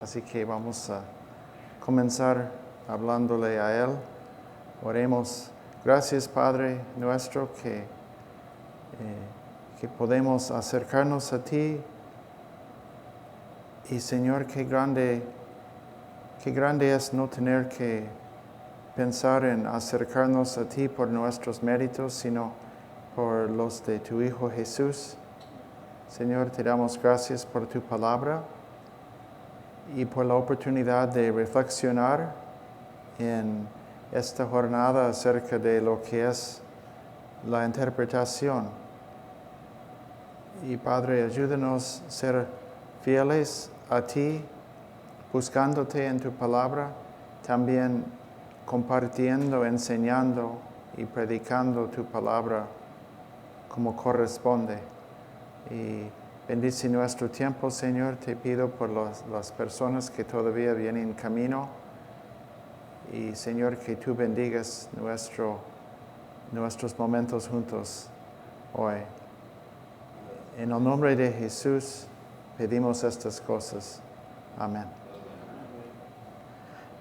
Así que vamos a comenzar hablándole a Él. Oremos. Gracias, Padre nuestro, que podemos acercarnos a ti. Y Señor, qué grande es no tener que pensar en acercarnos a ti por nuestros méritos, sino por los de tu Hijo Jesús. Señor, te damos gracias por tu palabra y por la oportunidad de reflexionar en esta jornada acerca de lo que es la interpretación. Y Padre, ayúdanos a ser fieles a ti, buscándote en tu palabra, también compartiendo, enseñando y predicando tu palabra como corresponde. Y bendice nuestro tiempo, Señor. Te pido por las personas que todavía vienen en camino. Y, Señor, que tú bendigas nuestros momentos juntos hoy. En el nombre de Jesús pedimos estas cosas. Amén.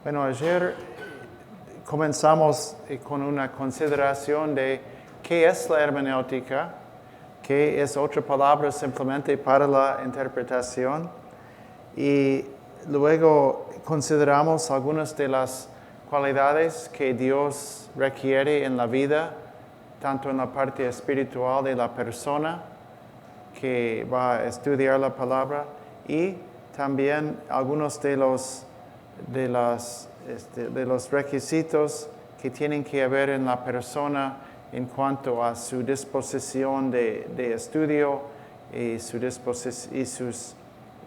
Bueno, ayer comenzamos con una consideración de qué es la hermenéutica, que es otra palabra simplemente para la interpretación. Y luego consideramos algunas de las cualidades que Dios requiere en la vida, tanto en la parte espiritual de la persona que va a estudiar la palabra, y también algunos de los requisitos que tienen que haber en la persona en cuanto a su disposición de estudio y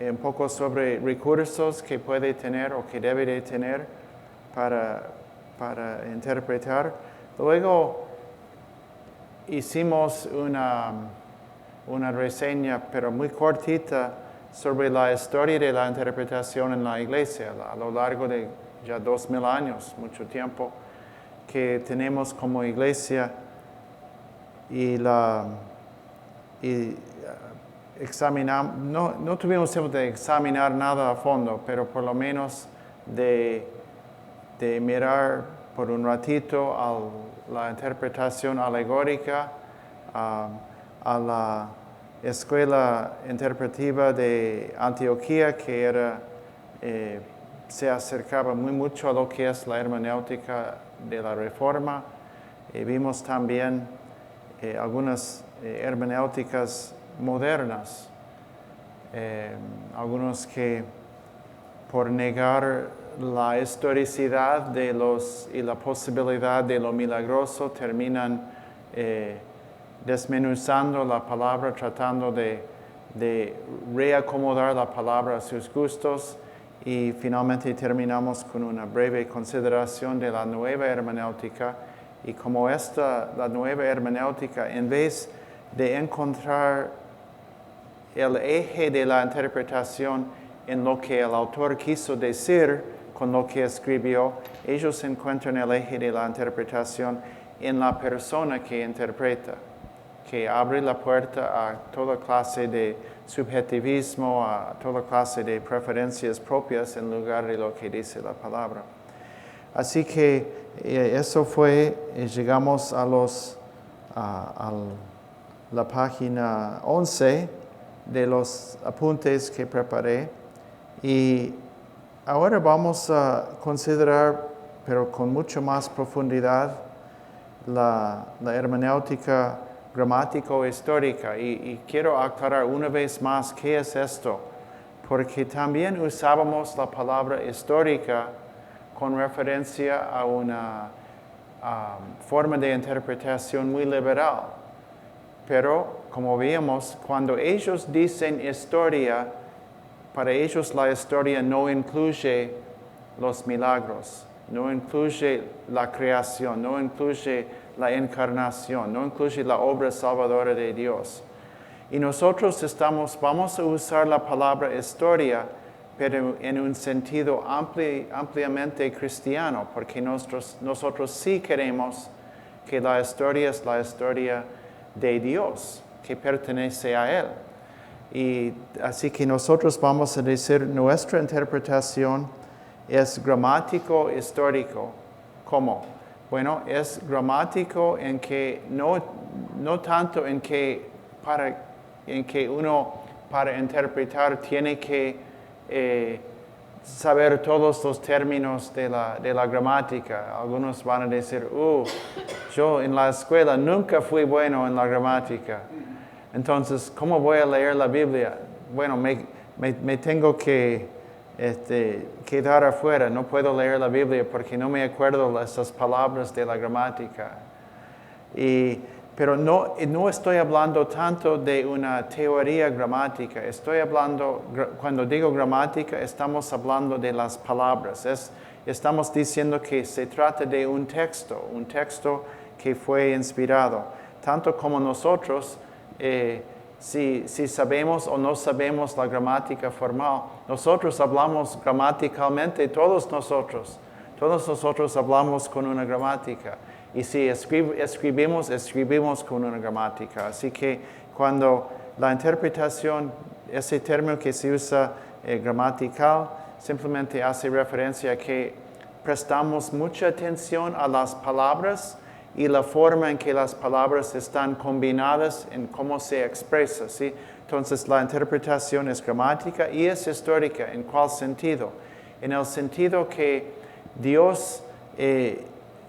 un poco sobre recursos que puede tener o que debe de tener para interpretar. Luego hicimos una reseña, pero muy cortita, sobre la historia de la interpretación en la iglesia a lo largo de ya 2000 años, mucho tiempo que tenemos como iglesia. Examinamos, no tuvimos tiempo de examinar nada a fondo, pero por lo menos de mirar por un ratito a la interpretación alegórica, a la escuela interpretativa de Antioquía, que se acercaba muy mucho a lo que es la hermenéutica de la Reforma. Vimos también algunas hermenéuticas modernas, algunos que por negar la historicidad y la posibilidad de lo milagroso terminan desmenuzando la palabra, tratando de reacomodar la palabra a sus gustos, y finalmente terminamos con una breve consideración de la nueva hermenéutica. Y como la nueva hermenéutica, en vez de encontrar el eje de la interpretación en lo que el autor quiso decir con lo que escribió, ellos encuentran el eje de la interpretación en la persona que interpreta, que abre la puerta a toda clase de subjetivismo, a toda clase de preferencias propias en lugar de lo que dice la palabra. Así que eso fue, llegamos a la página 11 de los apuntes que preparé, y ahora vamos a considerar, pero con mucho más profundidad, la hermenéutica gramático-histórica, y quiero aclarar una vez más qué es esto, porque también usábamos la palabra histórica con referencia a una forma de interpretación muy liberal. Pero, como vimos, cuando ellos dicen historia, para ellos la historia no incluye los milagros, no incluye la creación, no incluye la encarnación, no incluye la obra salvadora de Dios. Y nosotros vamos a usar la palabra historia, pero en un sentido ampliamente cristiano, porque nosotros sí queremos que la historia es la historia de Dios, que pertenece a Él. Y así que nosotros vamos a decir, nuestra interpretación es gramático histórico. ¿Cómo? Bueno, es gramático en que no tanto en que uno para interpretar tiene que saber todos los términos de la gramática. Algunos van a decir, yo en la escuela nunca fui bueno en la gramática. Entonces, ¿cómo voy a leer la Biblia? Bueno, me tengo que quedar afuera. No puedo leer la Biblia porque no me acuerdo esas palabras de la gramática. Pero no estoy hablando tanto de una teoría gramática. Cuando digo gramática, estamos hablando de las palabras. Estamos diciendo que se trata de un texto que fue inspirado. Tanto como nosotros, si sabemos o no sabemos la gramática formal, nosotros hablamos gramaticalmente, todos nosotros hablamos con una gramática. Y si escribimos con una gramática. Así que cuando la interpretación, ese término que se usa gramatical, simplemente hace referencia a que prestamos mucha atención a las palabras y la forma en que las palabras están combinadas en cómo se expresa, ¿sí? Entonces la interpretación es gramática y es histórica. ¿En cuál sentido? En el sentido que Dios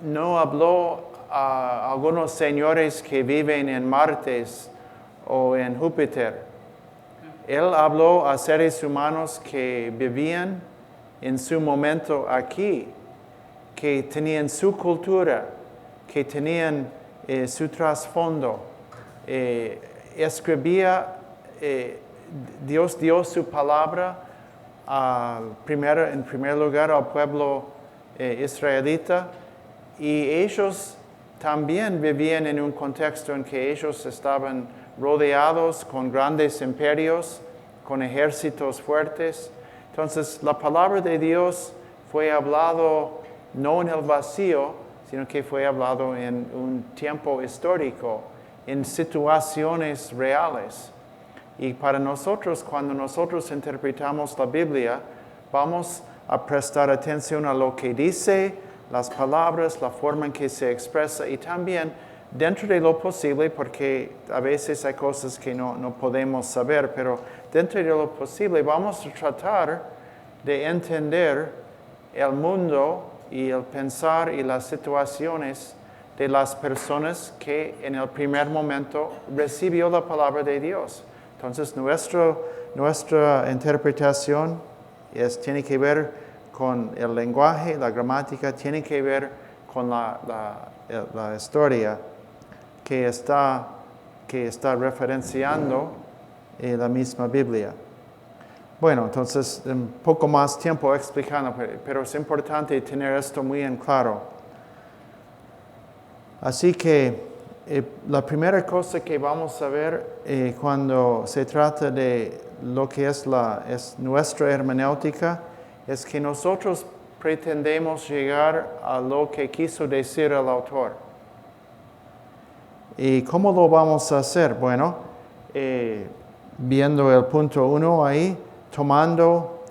no habló a algunos señores que viven en Marte o en Júpiter. Él habló a seres humanos que vivían en su momento aquí, que tenían su cultura, que tenían su trasfondo. Dios dio su palabra en primer lugar al pueblo israelita, y ellos también vivían en un contexto en que ellos estaban rodeados con grandes imperios, con ejércitos fuertes. Entonces, la palabra de Dios fue hablado no en el vacío, sino que fue hablado en un tiempo histórico, en situaciones reales. Y para nosotros, cuando nosotros interpretamos la Biblia, vamos a prestar atención a lo que dice, las palabras, la forma en que se expresa, y también dentro de lo posible, porque a veces hay cosas que no podemos saber, pero dentro de lo posible vamos a tratar de entender el mundo y el pensar y las situaciones de las personas que en el primer momento recibió la palabra de Dios. Entonces nuestra interpretación tiene que ver con el lenguaje, la gramática, tiene que ver con la historia que está referenciando la misma Biblia. Bueno, entonces un poco más tiempo explicando, pero es importante tener esto muy en claro. Así que la primera cosa que vamos a ver cuando se trata de lo que es nuestra hermenéutica es que nosotros pretendemos llegar a lo que quiso decir el autor. ¿Y cómo lo vamos a hacer? Bueno, viendo el punto 1 ahí, tomando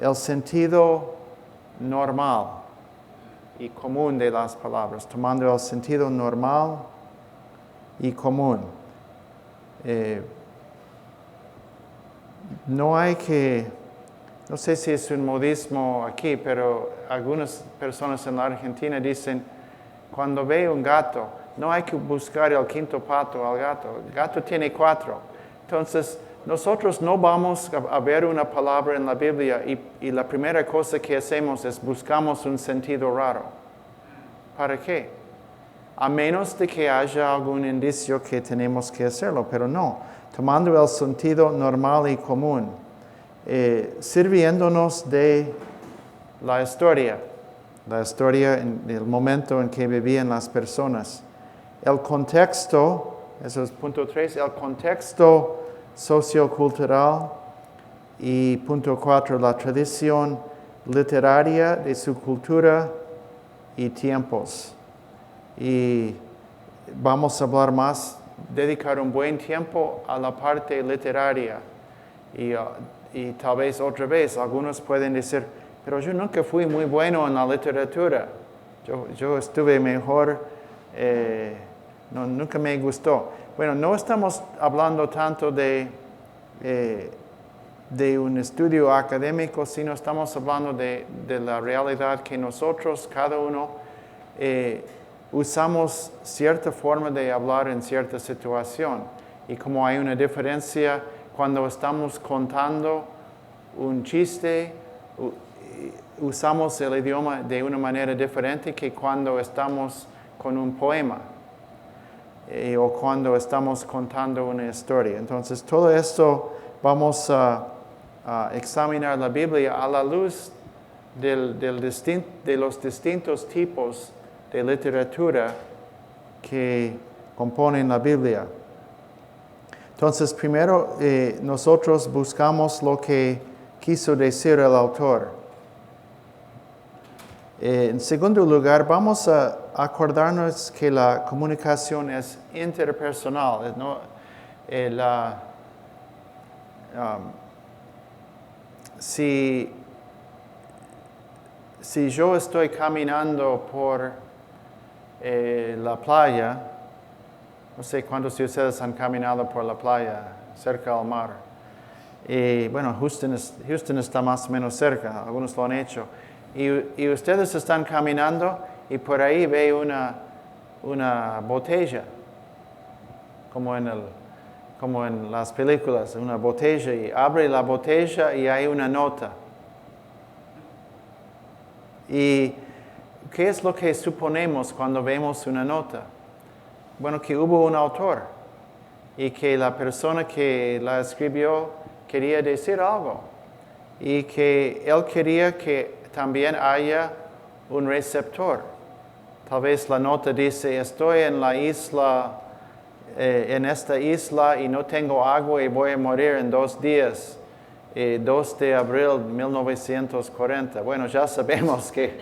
el sentido normal y común de las palabras, tomando el sentido normal y común. No sé si es un modismo aquí, pero algunas personas en la Argentina dicen, cuando ve un gato, no hay que buscar el quinto pato al gato. El gato tiene 4. Entonces, nosotros no vamos a ver una palabra en la Biblia y la primera cosa que hacemos es buscamos un sentido raro. ¿Para qué? A menos de que haya algún indicio que tenemos que hacerlo, pero no. Tomando el sentido normal y común. Sirviéndonos de la historia en el momento en que vivían las personas. El contexto, eso es punto 3, el contexto sociocultural, y punto 4, la tradición literaria de su cultura y tiempos. Y vamos a hablar más, dedicar un buen tiempo a la parte literaria. y tal vez otra vez algunos pueden decir, pero yo nunca fui muy bueno en la literatura. Yo estuve mejor, nunca me gustó. Bueno, no estamos hablando tanto de un estudio académico, sino estamos hablando de la realidad que nosotros, cada uno, usamos cierta forma de hablar en cierta situación. Y como hay una diferencia cuando estamos contando un chiste, usamos el idioma de una manera diferente que cuando estamos con un poema o cuando estamos contando una historia. Entonces, todo esto vamos a examinar la Biblia a la luz de los distintos tipos de literatura que componen la Biblia. Entonces, primero nosotros buscamos lo que quiso decir el autor. En segundo lugar, vamos a acordarnos que la comunicación es interpersonal, ¿no? Si yo estoy caminando por la playa, no sé cuántos de ustedes han caminado por la playa cerca del mar. Y bueno, Houston está más o menos cerca, algunos lo han hecho. Y ustedes están caminando y por ahí ve una botella, como en las películas, una botella, y abre la botella y hay una nota. ¿Y qué es lo que suponemos cuando vemos una nota? Bueno, que hubo un autor y que la persona que la escribió quería decir algo y que él quería que también haya un receptor. Tal vez la nota dice, estoy en la isla, en esta isla y no tengo agua y voy a morir en 2 días, 2 de abril de 1940. Bueno, ya sabemos que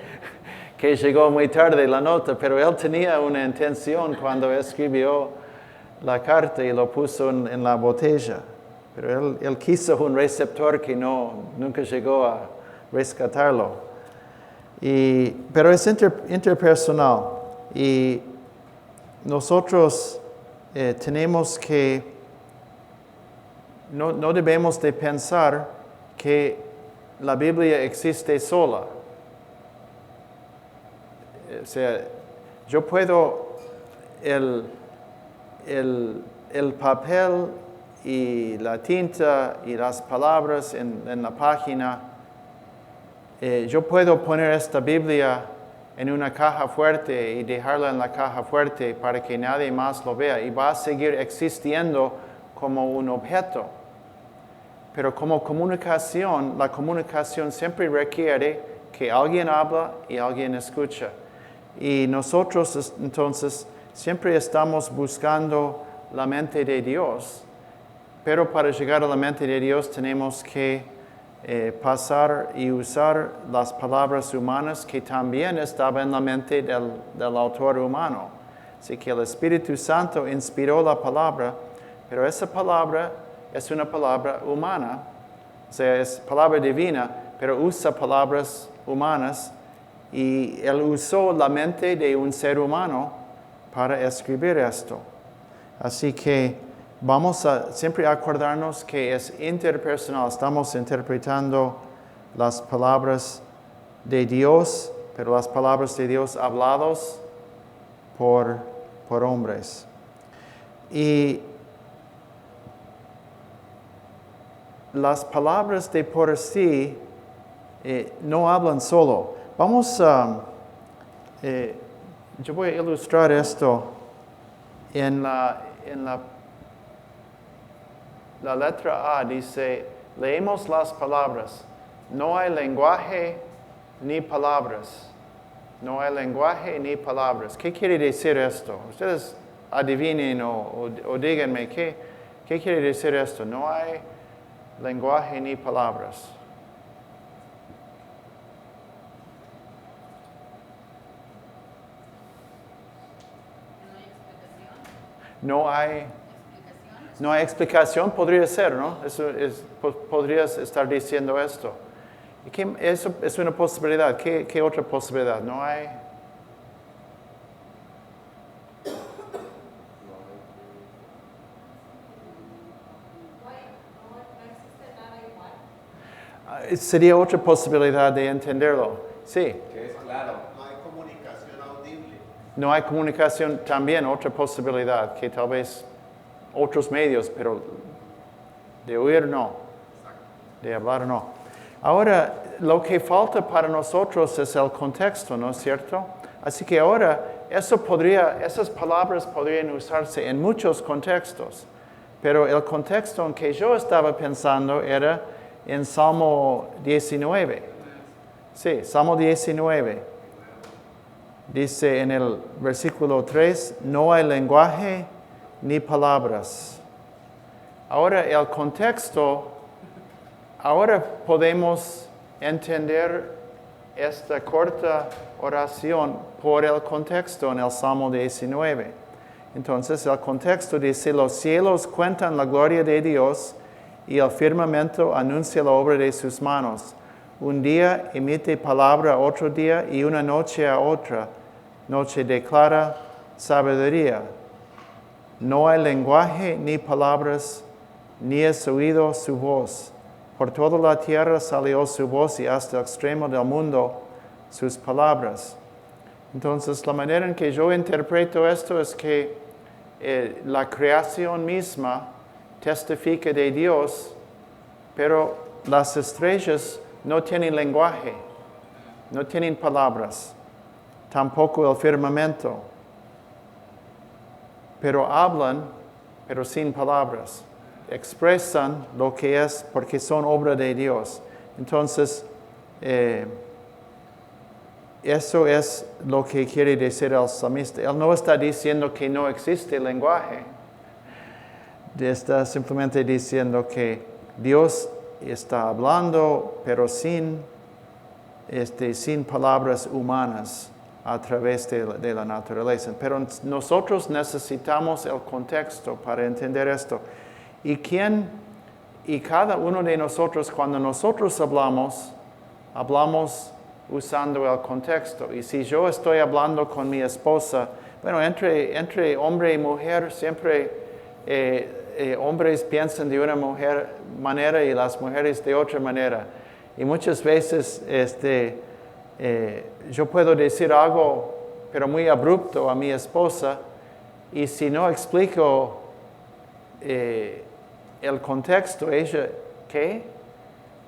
llegó muy tarde la nota, pero él tenía una intención cuando escribió la carta y lo puso en la botella. Pero él quiso un receptor que nunca llegó a rescatarlo. Pero es interpersonal y nosotros tenemos que, no debemos de pensar que la Biblia existe sola. O sea, yo puedo el papel y la tinta y las palabras en la página, yo puedo poner esta Biblia en una caja fuerte y dejarla en la caja fuerte para que nadie más lo vea y va a seguir existiendo como un objeto. Pero como comunicación, la comunicación siempre requiere que alguien habla y alguien escucha. Y nosotros entonces siempre estamos buscando la mente de Dios, pero para llegar a la mente de Dios tenemos que pasar y usar las palabras humanas que también estaban en la mente del autor humano. Así que el Espíritu Santo inspiró la palabra, pero esa palabra es una palabra humana, o sea, es palabra divina, pero usa palabras humanas y él usó la mente de un ser humano para escribir esto. Así que vamos a siempre acordarnos que es interpersonal. Estamos interpretando las palabras de Dios, pero las palabras de Dios hablados por hombres. Y las palabras de por sí no hablan solo. Yo voy a ilustrar esto en la letra A. Dice, leemos las palabras. No hay lenguaje ni palabras. No hay lenguaje ni palabras. ¿Qué quiere decir esto? Ustedes adivinen o díganme, ¿qué quiere decir esto? No hay lenguaje ni palabras. No hay No hay explicación, podría ser, ¿no? Podrías estar diciendo esto. Eso es una posibilidad. ¿Qué otra posibilidad? No hay. Sería otra posibilidad de entenderlo. Sí. Que es claro. No hay comunicación audible. No hay comunicación, también otra posibilidad, que tal vez otros medios, pero de oír no, de hablar no. Ahora, lo que falta para nosotros es el contexto, ¿no es cierto? Así que ahora, esas palabras podrían usarse en muchos contextos, pero el contexto en que yo estaba pensando era en Salmo 19. Sí, Salmo 19. Dice en el versículo 3, no hay lenguaje ni palabras. Ahora el contexto, ahora podemos entender esta corta oración por el contexto en el Salmo 19. Entonces el contexto dice, los cielos cuentan la gloria de Dios y el firmamento anuncia la obra de sus manos. Un día emite palabra a otro día y una noche a otra. Noche declara sabiduría. No hay lenguaje ni palabras, ni es oído su voz. Por toda la tierra salió su voz y hasta el extremo del mundo sus palabras. Entonces, la manera en que yo interpreto esto es que la creación misma testifica de Dios, pero las estrellas no tienen lenguaje, no tienen palabras, tampoco el firmamento, pero hablan, pero sin palabras. Expresan lo que es porque son obra de Dios. Entonces, eso es lo que quiere decir el salmista. Él no está diciendo que no existe lenguaje. Está simplemente diciendo que Dios está hablando, pero sin palabras humanas a través de la naturaleza. Pero nosotros necesitamos el contexto para entender esto. Y cada uno de nosotros, cuando nosotros hablamos usando el contexto. Y si yo estoy hablando con mi esposa, bueno, entre hombre y mujer siempre hombres piensan de una manera y las mujeres de otra manera. Y muchas veces yo puedo decir algo, pero muy abrupto a mi esposa, y si no explico el contexto, ella, ¿qué?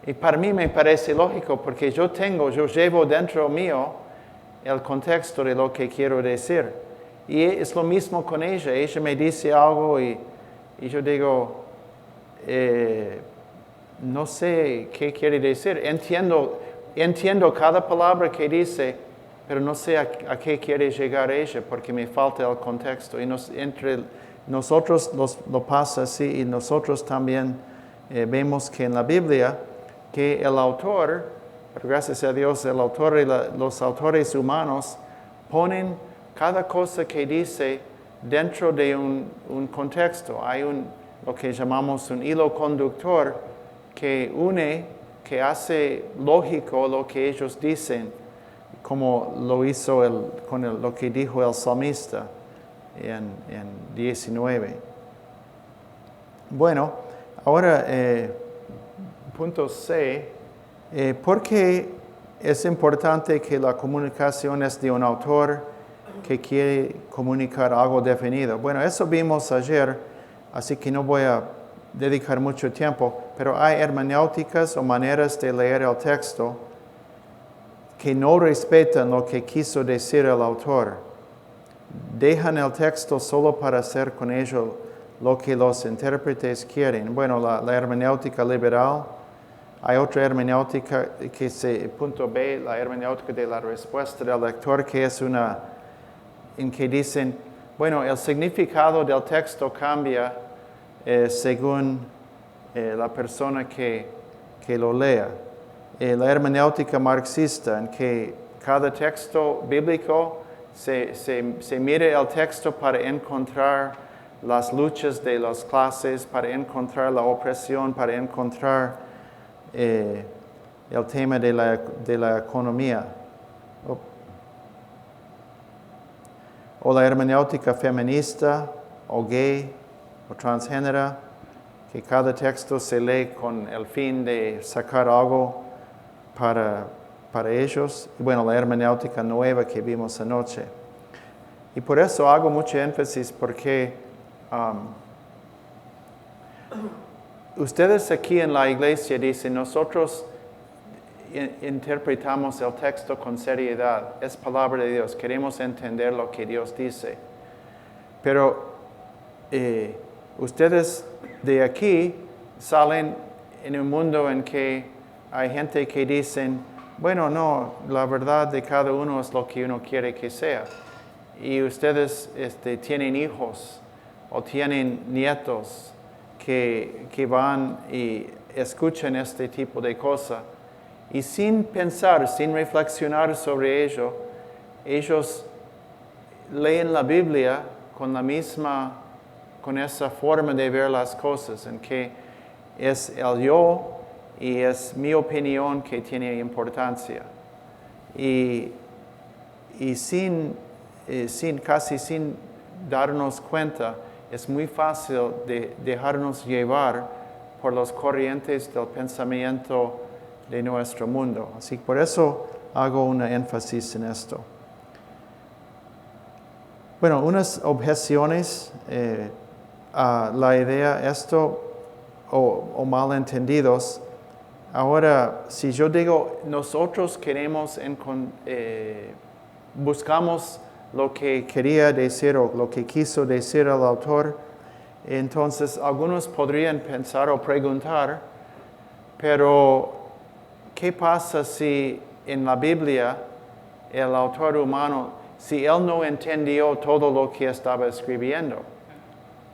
Y para mí me parece lógico, porque yo llevo dentro mío el contexto de lo que quiero decir. Y es lo mismo con ella. Ella me dice algo y yo digo, no sé qué quiere decir. Entiendo cada palabra que dice, pero no sé a qué quiere llegar ella, porque me falta el contexto. Y entre nosotros lo pasa así, y nosotros también vemos que en la Biblia, que el autor, gracias a Dios, el autor y los autores humanos ponen cada cosa que dice dentro de un contexto. Hay lo que llamamos un hilo conductor que une, que hace lógico lo que ellos dicen, como lo hizo lo que dijo el salmista en 19. Bueno, ahora punto C, ¿por qué es importante que la comunicación es de un autor que quiere comunicar algo definido? Bueno, eso vimos ayer, así que no voy a dedicar mucho tiempo, pero hay hermenéuticas o maneras de leer el texto que no respetan lo que quiso decir el autor. Dejan el texto solo para hacer con ello lo que los intérpretes quieren. Bueno, la hermenéutica liberal. Hay otra hermenéutica punto B, la hermenéutica de la respuesta del lector, que es en que dicen, bueno, el significado del texto cambia según la persona que lo lea. La hermenéutica marxista, en que cada texto bíblico se mire el texto para encontrar las luchas de las clases, para encontrar la opresión, para encontrar el tema de la economía. O la hermenéutica feminista, o gay, o transgénera, que cada texto se lee con el fin de sacar algo para ellos. Y bueno, la hermenéutica nueva que vimos anoche. Y por eso hago mucho énfasis porque ustedes aquí en la iglesia dicen, nosotros interpretamos el texto con seriedad, es palabra de Dios, queremos entender lo que Dios dice. Pero ustedes de aquí salen en un mundo en que hay gente que dicen, bueno, no, la verdad de cada uno es lo que uno quiere que sea. Y ustedes tienen hijos o tienen nietos que van y escuchan este tipo de cosas. Y sin pensar, sin reflexionar sobre ello, ellos leen la Biblia con esa forma de ver las cosas, en que es el yo y es mi opinión que tiene importancia. Y casi sin darnos cuenta, es muy fácil de dejarnos llevar por las corrientes del pensamiento de nuestro mundo. Así que por eso hago un énfasis en esto. Bueno, unas objeciones a la idea esto o malentendidos. Ahora, si yo digo, nosotros buscamos lo que quería decir o lo que quiso decir el autor, entonces algunos podrían pensar o preguntar, pero ¿qué pasa si en la Biblia el autor humano, si él no entendió todo lo que estaba escribiendo?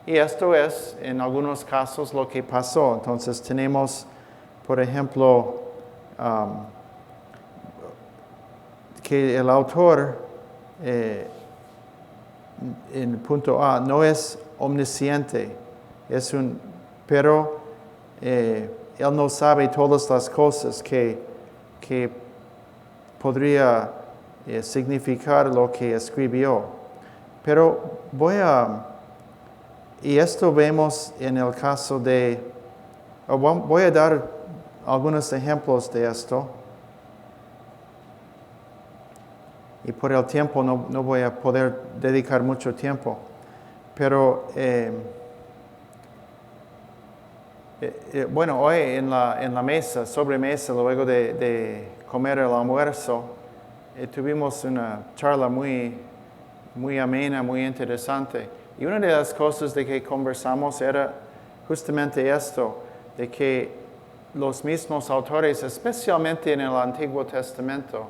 Y esto es, en algunos casos, lo que pasó. Entonces tenemos, por ejemplo, que el autor, en punto A, no es omnisciente, pero él no sabe todas las cosas que podría significar lo que escribió. Pero y esto vemos en el caso voy a dar algunos ejemplos de esto. Y por el tiempo no voy a poder dedicar mucho tiempo. Pero bueno, hoy en la mesa, sobremesa, luego de comer el almuerzo, tuvimos una charla muy amena, muy interesante. Y una de las cosas de que conversamos era justamente esto, de que los mismos autores, especialmente en el Antiguo Testamento,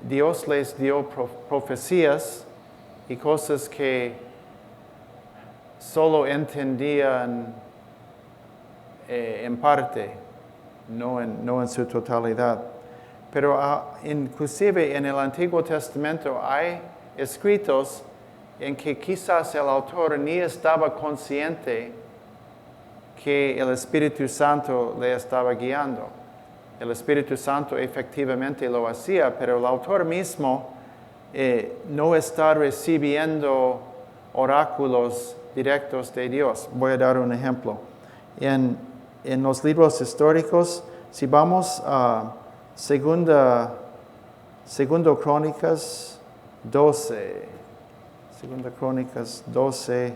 Dios les dio profecías y cosas que solo entendían en parte, no en su totalidad. Pero inclusive en el Antiguo Testamento hay escritos en que quizás el autor ni estaba consciente que el Espíritu Santo le estaba guiando. El Espíritu Santo efectivamente lo hacía, pero el autor mismo no está recibiendo oráculos directos de Dios. Voy a dar un ejemplo. En los libros históricos, si vamos a Segundo Crónicas 12, Segunda Crónicas 12,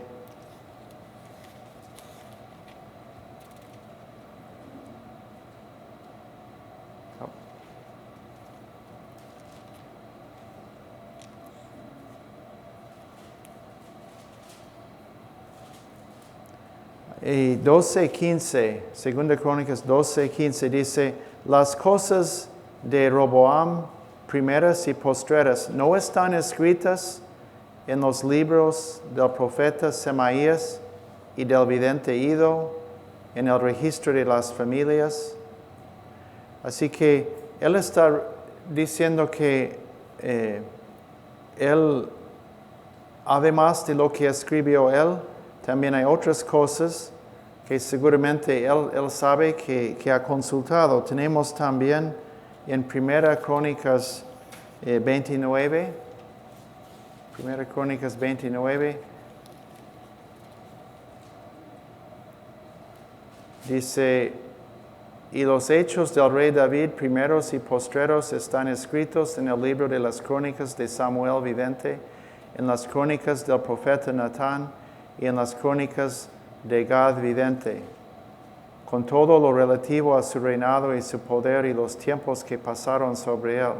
y 12:15, Segunda Crónicas 12:15 dice, las cosas de Roboam, primeras y postreras, no están escritas en los libros del profeta Semaías y del vidente Ido, en el registro de las familias. Así que él está diciendo que él, además de lo que escribió él, También hay otras cosas que seguramente él sabe que ha consultado. Tenemos también en Primera Crónicas 29, Primera Crónicas 29, dice, y los hechos del rey David, primeros y postreros, están escritos en el libro de las crónicas de Samuel vidente, en las crónicas del profeta Natán y en las crónicas de Gad vidente, con todo lo relativo a su reinado y su poder y los tiempos que pasaron sobre él.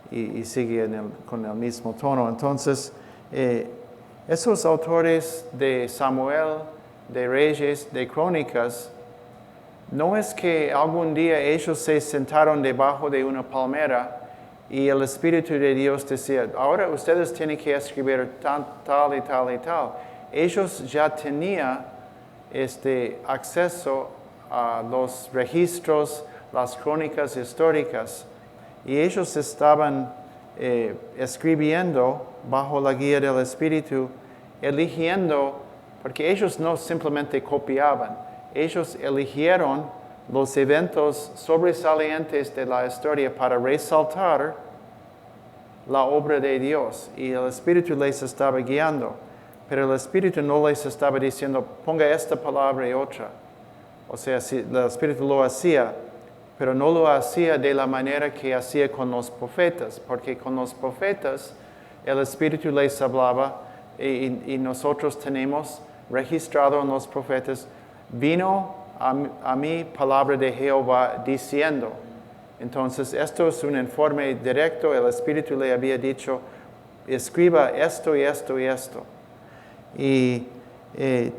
Y sigue con el mismo tono. Entonces, esos autores de Samuel, de Reyes, de Crónicas, no es que algún día ellos se sentaron debajo de una palmera y el Espíritu de Dios decía, ahora ustedes tienen que escribir tal y tal y tal. Ellos ya tenían acceso a los registros, las crónicas históricas, y ellos estaban escribiendo bajo la guía del Espíritu, eligiendo, porque ellos no simplemente copiaban, ellos eligieron los eventos sobresalientes de la historia para resaltar la obra de Dios, y el Espíritu les estaba guiando, pero el Espíritu no les estaba diciendo, ponga esta palabra y otra. O sea, si el Espíritu lo hacía, pero no lo hacía de la manera que hacía con los profetas, porque con los profetas el Espíritu les hablaba y nosotros tenemos registrado en los profetas, vino a mí palabra de Jehová diciendo. Entonces, esto es un informe directo, el Espíritu le había dicho, escriba esto y esto y esto. Y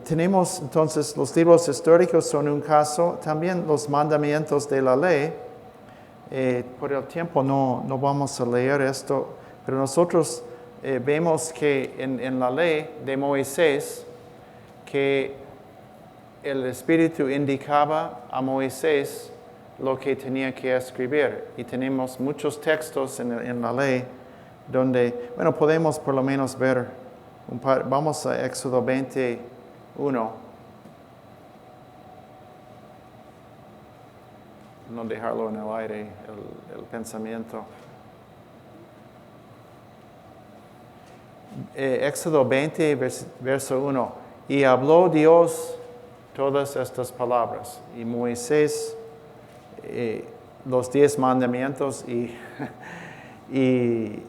tenemos entonces los libros históricos son un caso, también los mandamientos de la ley. Por el tiempo no vamos a leer esto, pero nosotros vemos que en la ley de Moisés que el Espíritu indicaba a Moisés lo que tenía que escribir. Y tenemos muchos textos en la ley donde, bueno, podemos por lo menos ver vamos a Éxodo 21. No dejarlo en el aire, el pensamiento. Éxodo 20, verso 1. Y habló Dios todas estas palabras. Y Moisés, los 10 mandamientos y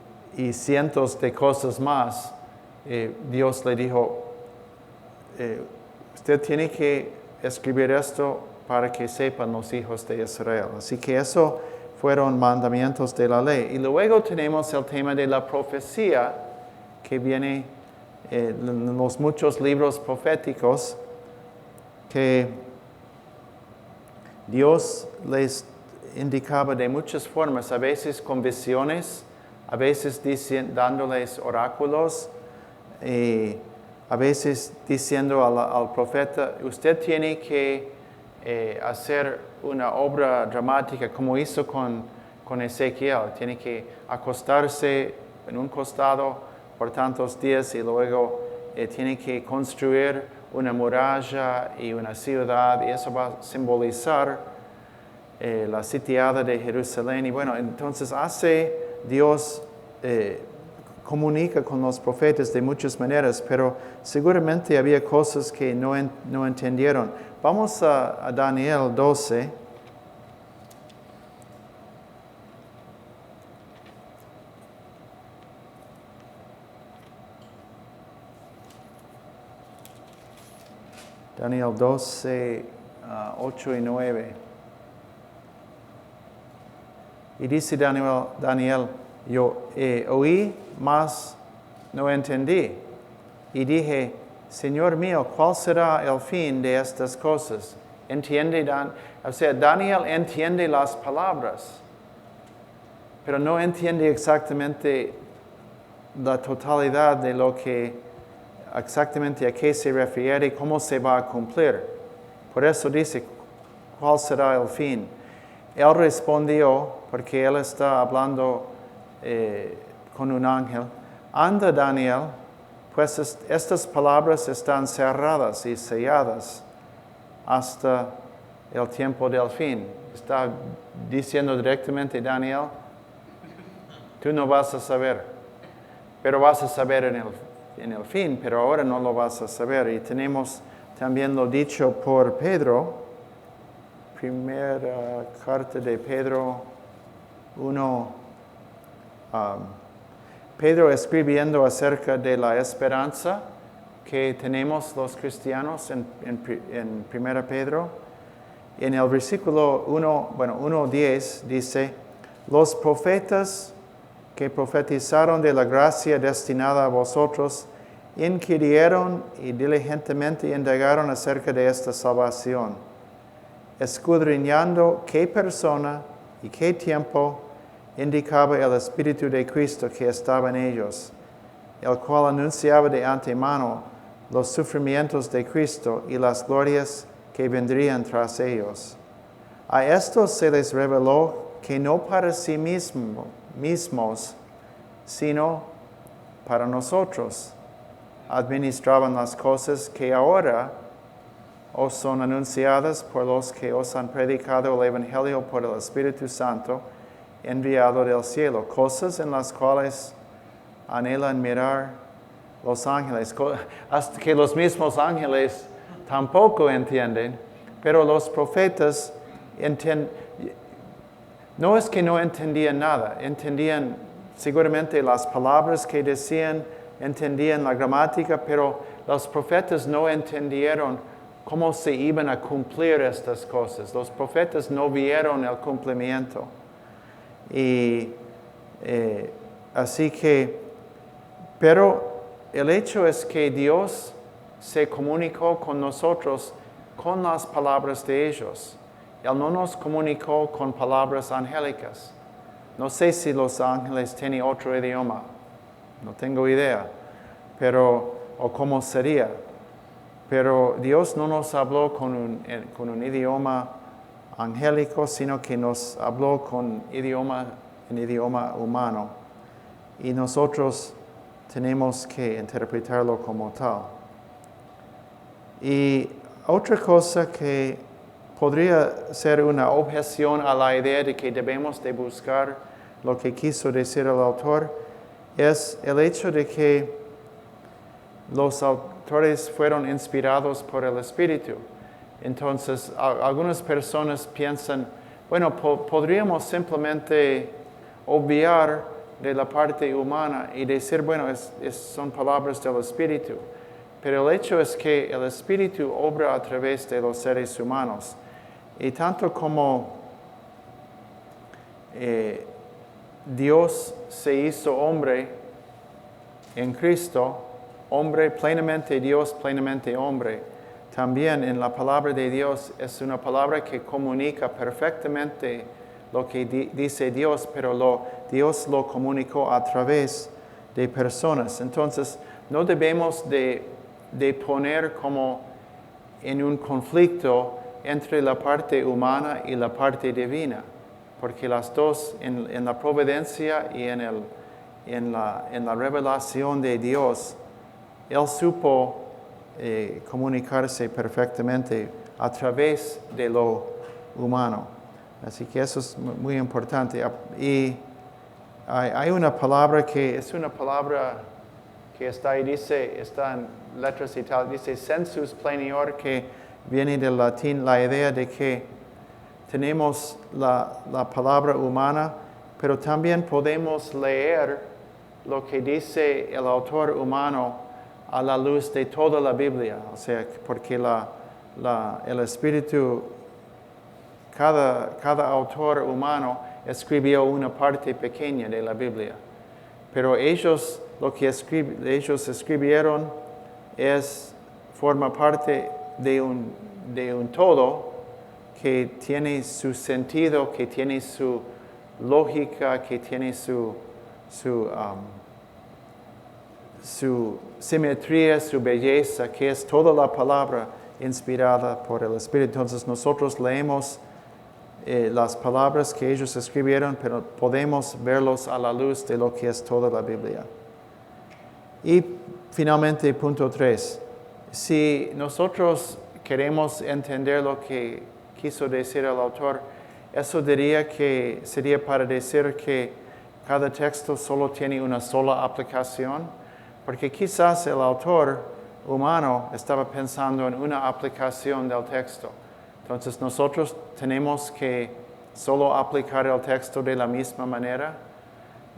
cientos de cosas más. Dios le dijo, usted tiene que escribir esto para que sepan los hijos de Israel. Así que eso fueron mandamientos de la ley. Y luego tenemos el tema de la profecía que viene en los muchos libros proféticos que Dios les indicaba de muchas formas, a veces con visiones, a veces dándoles oráculos, a veces diciendo al profeta, usted tiene que hacer una obra dramática como hizo con Ezequiel. Tiene que acostarse en un costado por tantos días y luego tiene que construir una muralla y una ciudad, y eso va a simbolizar la sitiada de Jerusalén. Y bueno, entonces Dios comunica con los profetas de muchas maneras, pero seguramente había cosas que no entendieron. Vamos a Daniel 12. Daniel 12, 8 y 9. Y dice Daniel, yo oí, mas no entendí. Y dije, Señor mío, ¿cuál será el fin de estas cosas? Daniel entiende las palabras, pero no entiende exactamente la totalidad de lo que exactamente a qué se refiere y cómo se va a cumplir. Por eso dice, ¿cuál será el fin? Él respondió, porque él está hablando con un ángel, anda Daniel, pues estas palabras están cerradas y selladas hasta el tiempo del fin. Está diciendo directamente Daniel, tú no vas a saber, pero vas a saber en el fin, pero ahora no lo vas a saber. Y tenemos también lo dicho por Pedro, primera carta de Pedro 1, Pedro escribiendo acerca de la esperanza que tenemos los cristianos en 1 Pedro. En el versículo 1:10 dice, los profetas que profetizaron de la gracia destinada a vosotros, inquirieron y diligentemente indagaron acerca de esta salvación, escudriñando qué persona y qué tiempo indicaba el Espíritu de Cristo que estaba en ellos, el cual anunciaba de antemano los sufrimientos de Cristo y las glorias que vendrían tras ellos. A estos se les reveló que no para sí mismos, sino para nosotros, administraban las cosas que ahora os son anunciadas por los que os han predicado el Evangelio por el Espíritu Santo, enviado del cielo, cosas en las cuales anhelan mirar los ángeles, hasta que los mismos ángeles tampoco entienden, pero los profetas no es que no entendían nada, entendían seguramente las palabras que decían, entendían la gramática, pero los profetas no entendieron cómo se iban a cumplir estas cosas. Los profetas no vieron el cumplimiento. Y así que, pero el hecho es que Dios se comunicó con nosotros con las palabras de ellos. Él no nos comunicó con palabras angélicas. No sé si los ángeles tienen otro idioma, no tengo idea, o cómo sería. Pero Dios no nos habló con un idioma angélico, sino que nos habló en idioma humano. Y nosotros tenemos que interpretarlo como tal. Y otra cosa que podría ser una objeción a la idea de que debemos de buscar lo que quiso decir el autor es el hecho de que los autores fueron inspirados por el Espíritu. Entonces, algunas personas piensan, bueno, podríamos simplemente obviar de la parte humana y decir, bueno, son palabras del Espíritu. Pero el hecho es que el Espíritu obra a través de los seres humanos. Y tanto como Dios se hizo hombre en Cristo, hombre plenamente Dios, plenamente hombre, también en la palabra de Dios es una palabra que comunica perfectamente lo que dice Dios, pero Dios lo comunicó a través de personas. Entonces, no debemos de poner como en un conflicto entre la parte humana y la parte divina, porque las dos, en la providencia y en la revelación de Dios, Él supo comunicarse perfectamente a través de lo humano. Así que eso es muy importante. Y hay una palabra que es una palabra que está ahí, está en letras y tal, dice sensus plenior, que viene del latín, la idea de que tenemos la palabra humana, pero también podemos leer lo que dice el autor humano a la luz de toda la Biblia. O sea, porque el Espíritu, cada autor humano escribió una parte pequeña de la Biblia. Pero lo que ellos escribieron forma parte de un todo que tiene su sentido, que tiene su lógica, que tiene su simetría, su belleza, que es toda la palabra inspirada por el Espíritu. Entonces nosotros leemos las palabras que ellos escribieron, pero podemos verlos a la luz de lo que es toda la Biblia. Y finalmente, punto 3. Si nosotros queremos entender lo que quiso decir el autor, eso diría que sería para decir que cada texto solo tiene una sola aplicación, porque quizás el autor humano estaba pensando en una aplicación del texto. Entonces nosotros tenemos que solo aplicar el texto de la misma manera.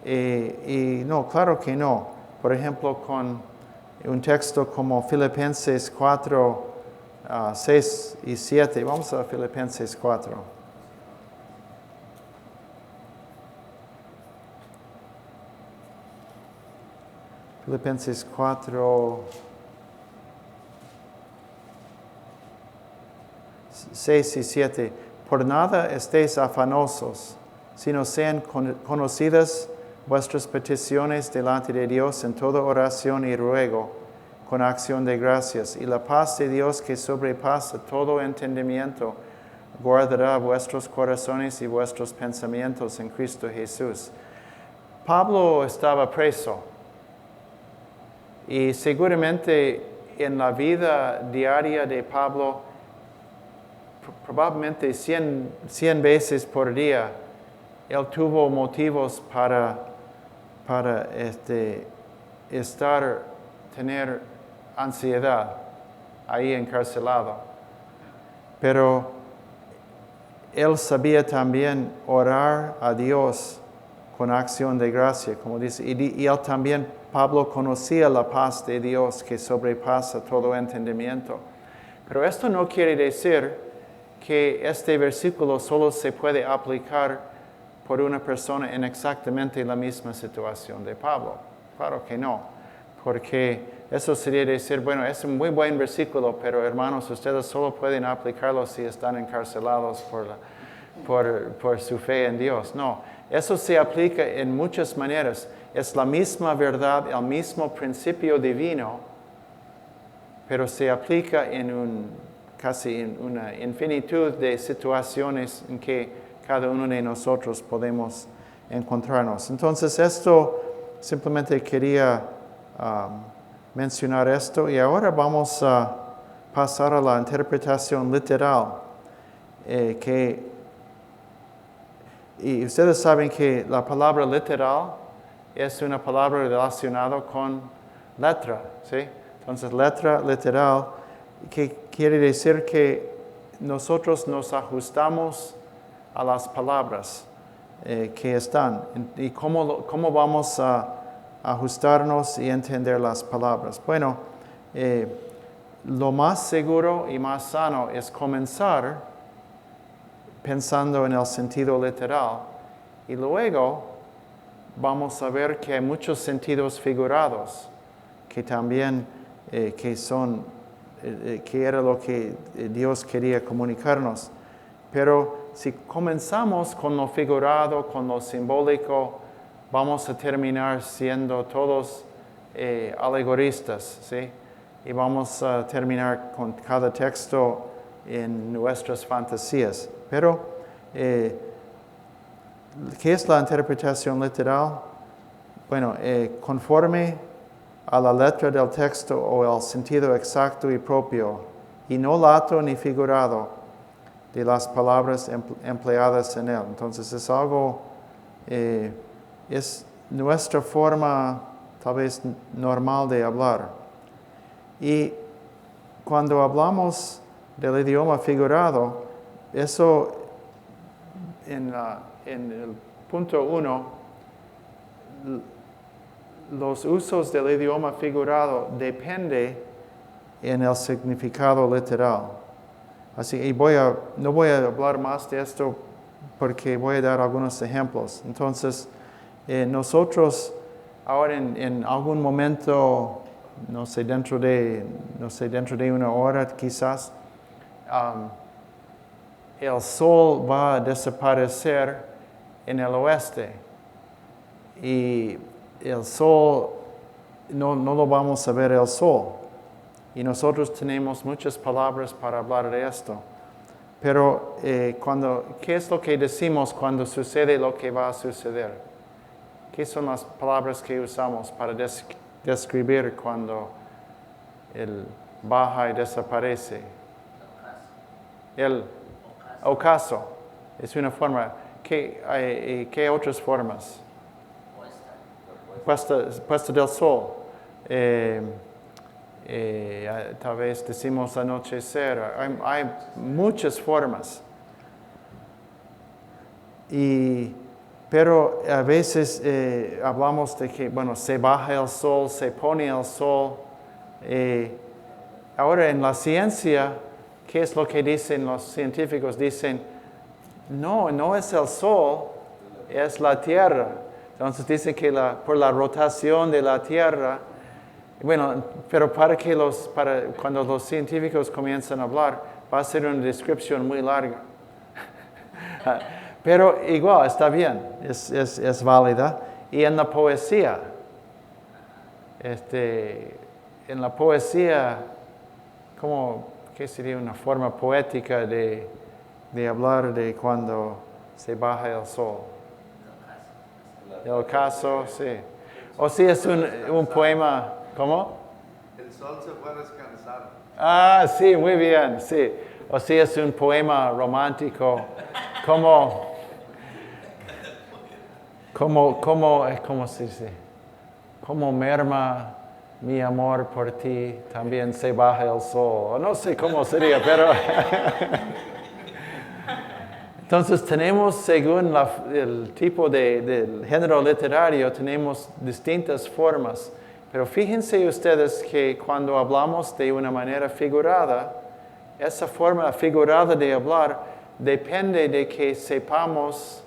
Y no, claro que no. Por ejemplo, con un texto como Filipenses 4, 6 y 7. Vamos a Filipenses 4. Filipenses 4, 6 y 7. Por nada estéis afanosos, sino sean conocidas vuestras peticiones delante de Dios en toda oración y ruego, con acción de gracias. Y la paz de Dios, que sobrepasa todo entendimiento, guardará vuestros corazones y vuestros pensamientos en Cristo Jesús. Pablo estaba preso. Y seguramente en la vida diaria de Pablo, probablemente 100 veces por día, él tuvo motivos para tener ansiedad ahí encarcelado. Pero él sabía también orar a Dios con acción de gracia, como dice, y él también, Pablo, conocía la paz de Dios que sobrepasa todo entendimiento. Pero esto no quiere decir que este versículo solo se puede aplicar por una persona en exactamente la misma situación de Pablo. Claro que no, porque eso sería decir, bueno, es un muy buen versículo, pero hermanos, ustedes solo pueden aplicarlo si están encarcelados por su fe en Dios. No, eso se aplica en muchas maneras. Es la misma verdad, el mismo principio divino, pero se aplica casi en una infinitud de situaciones en que cada uno de nosotros podemos encontrarnos. Entonces, esto simplemente quería mencionar esto, y ahora vamos a pasar a la interpretación literal, y ustedes saben que la palabra literal es una palabra relacionada con letra, ¿sí? Entonces, letra literal, que quiere decir que nosotros nos ajustamos a las palabras que están. ¿Y cómo vamos a ajustarnos y entender las palabras? Bueno, lo más seguro y más sano es comenzar pensando en el sentido literal, y luego vamos a ver que hay muchos sentidos figurados que también que era lo que Dios quería comunicarnos. Pero si comenzamos con lo figurado, con lo simbólico, vamos a terminar siendo todos alegoristas, ¿sí? Y vamos a terminar con cada texto en nuestras fantasías. Pero, ¿qué es la interpretación literal? Bueno, conforme a la letra del texto o el sentido exacto y propio, y no lato ni figurado, de las palabras empleadas en él. Entonces es algo, es nuestra forma tal vez normal de hablar. Y cuando hablamos del idioma figurado, eso en el punto 1, los usos del idioma figurado depende en el significado literal. Así, no voy a hablar más de esto porque voy a dar algunos ejemplos. Entonces, nosotros ahora en algún momento, no sé, dentro de una hora quizás, el sol va a desaparecer en el oeste. Y el sol, no lo vamos a ver el sol. Y nosotros tenemos muchas palabras para hablar de esto. Pero ¿qué es lo que decimos cuando sucede lo que va a suceder? ¿Qué son las palabras que usamos para describir cuando él baja y desaparece? El ocaso es una forma. ¿Qué otras formas? Puesta del sol. Tal vez decimos anochecer. Hay muchas formas. Pero a veces hablamos de que, se baja el sol, se pone el sol. Ahora en la ciencia, ¿qué es lo que dicen los científicos? Dicen, no es el sol, es la tierra. Entonces dice que por la rotación de la tierra, pero cuando los científicos comienzan a hablar, va a ser una descripción muy larga. Pero igual, está bien, es válida. Y en la poesía, en la poesía, ¿qué sería una forma poética de hablar de cuando se baja el sol? El ocaso, sí. O si es un poema, ¿cómo? El sol se fue a descansar. Ah, sí, muy bien, sí. O si es un poema romántico, ¿cómo se dice? Como merma mi amor por ti, también se baja el sol. No sé cómo sería, pero... Entonces tenemos, según el tipo del género literario, tenemos distintas formas. Pero fíjense ustedes que cuando hablamos de una manera figurada, esa forma figurada de hablar depende de que sepamos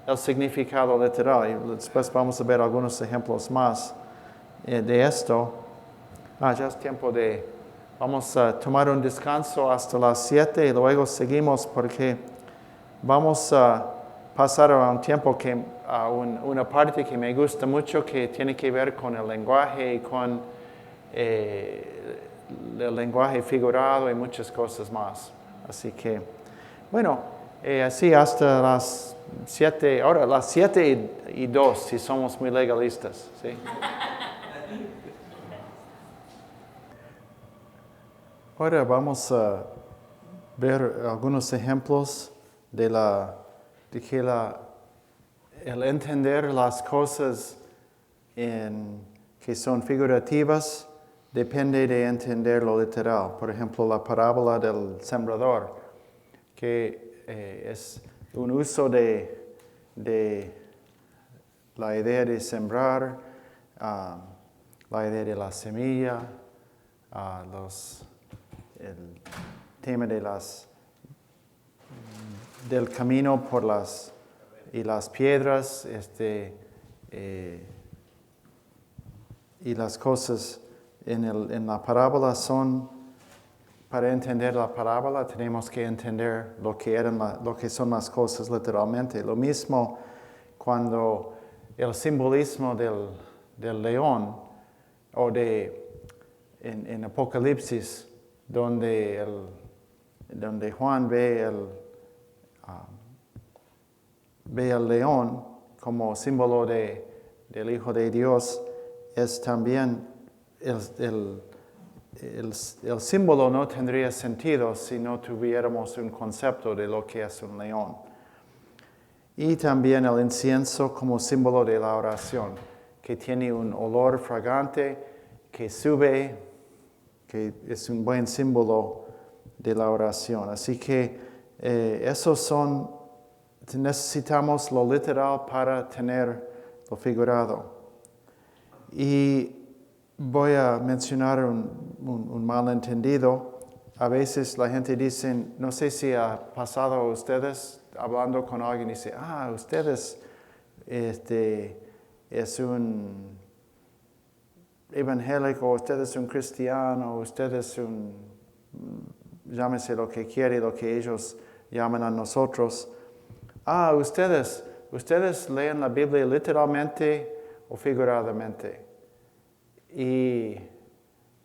el significado literal. Y después vamos a ver algunos ejemplos más de esto. Ya es tiempo vamos a tomar un descanso hasta las 7 y luego seguimos porque vamos a pasar a un tiempo una parte que me gusta mucho que tiene que ver con el lenguaje y con el lenguaje figurado y muchas cosas más. Así que, así hasta las 7, ahora las 7:02 si somos muy legalistas, ¿sí? Ahora vamos a ver algunos ejemplos de que el entender las cosas que son figurativas depende de entender lo literal. Por ejemplo, la parábola del sembrador, que es un uso de la idea de sembrar, la idea de la semilla, el tema del camino por las piedras, y las cosas en la parábola para entender la parábola tenemos que entender lo que son las cosas literalmente. Lo mismo cuando el simbolismo del león, o en Apocalipsis, donde Juan ve el león como símbolo del Hijo de Dios, es también el símbolo no tendría sentido si no tuviéramos un concepto de lo que es un león. Y también el incienso como símbolo de la oración, que tiene un olor fragante, que sube, que es un buen símbolo de la oración. Así que necesitamos lo literal para tener lo figurado. Y voy a mencionar un malentendido. A veces la gente dice, no sé si ha pasado a ustedes hablando con alguien y dice, ustedes es un evangélico, usted es un cristiano, usted es llámese lo que quiere, lo que ellos llaman a nosotros. Ustedes leen la Biblia literalmente o figuradamente. Y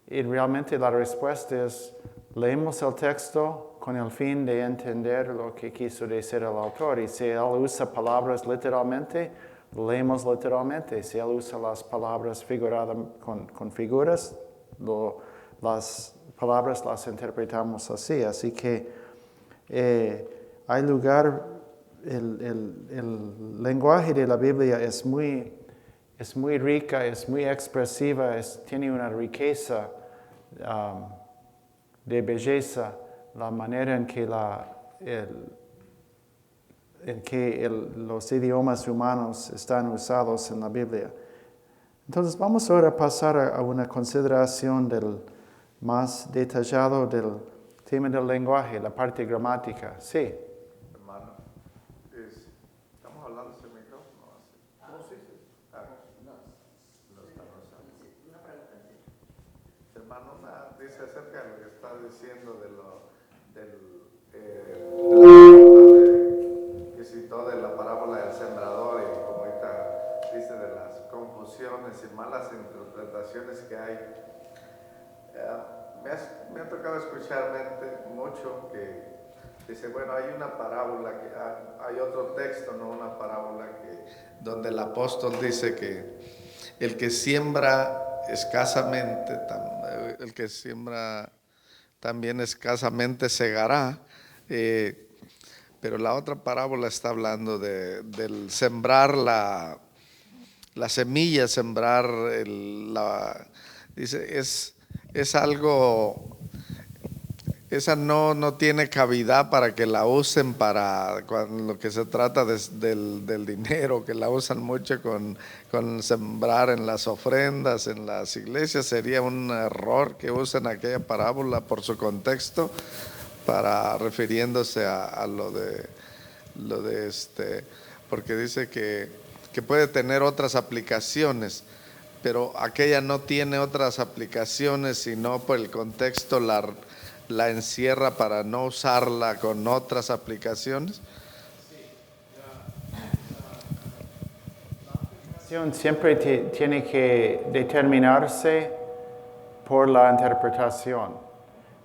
realmente la respuesta es, leemos el texto con el fin de entender lo que quiso decir el autor. Y si él usa palabras literalmente, lo leemos literalmente. Si él usa las palabras figuradas con figuras, las palabras las interpretamos así. Así que hay lugar, el lenguaje de la Biblia es muy rica, es muy expresiva, tiene una riqueza de belleza, la manera en que los idiomas humanos están usados en la Biblia. Entonces vamos ahora a pasar a una consideración más detallado del tema del lenguaje, la parte gramática. Sí. Hermano, ¿estamos hablando sin micrófono? ¿Cómo sí? No estamos usando. Hermano, dice acerca de lo que está diciendo que citó de la parábola del sembrador y como ahorita dice de las confusiones y malas interpretaciones que hay. Me ha tocado escuchar mucho que dice, bueno, hay una parábola, hay otro texto, no una parábola, donde el apóstol dice que el que siembra escasamente, el que siembra también escasamente segará, pero la otra parábola está hablando del sembrar la semilla, sembrar dice, es algo, esa no tiene cavidad para que la usen para lo que se trata del dinero, que la usan mucho con sembrar en las ofrendas, en las iglesias. Sería un error que usen aquella parábola por su contexto, refiriéndose a lo de porque dice que puede tener otras aplicaciones, pero aquella no tiene otras aplicaciones, sino por el contexto la encierra para no usarla con otras aplicaciones. La aplicación siempre tiene que determinarse por la interpretación.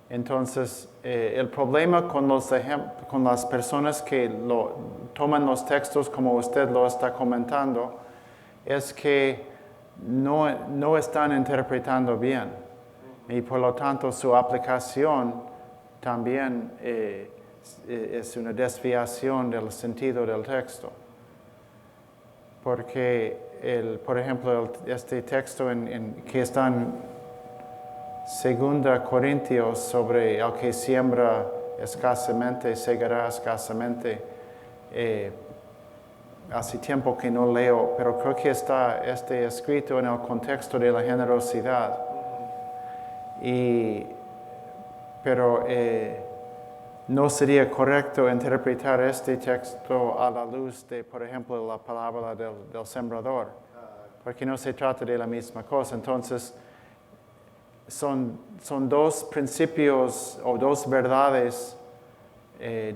Entonces, el problema con las personas que toman los textos como usted lo está comentando es que no están interpretando bien y por lo tanto su aplicación también es una desviación del sentido del texto. Porque, por ejemplo, este texto que está en 2 Corintios sobre el que siembra escasamente, segará escasamente. Hace tiempo que no leo, pero creo que está escrito en el contexto de la generosidad. Pero no sería correcto interpretar este texto a la luz de, por ejemplo, la palabra del sembrador, porque no se trata de la misma cosa. Entonces, son dos principios o dos verdades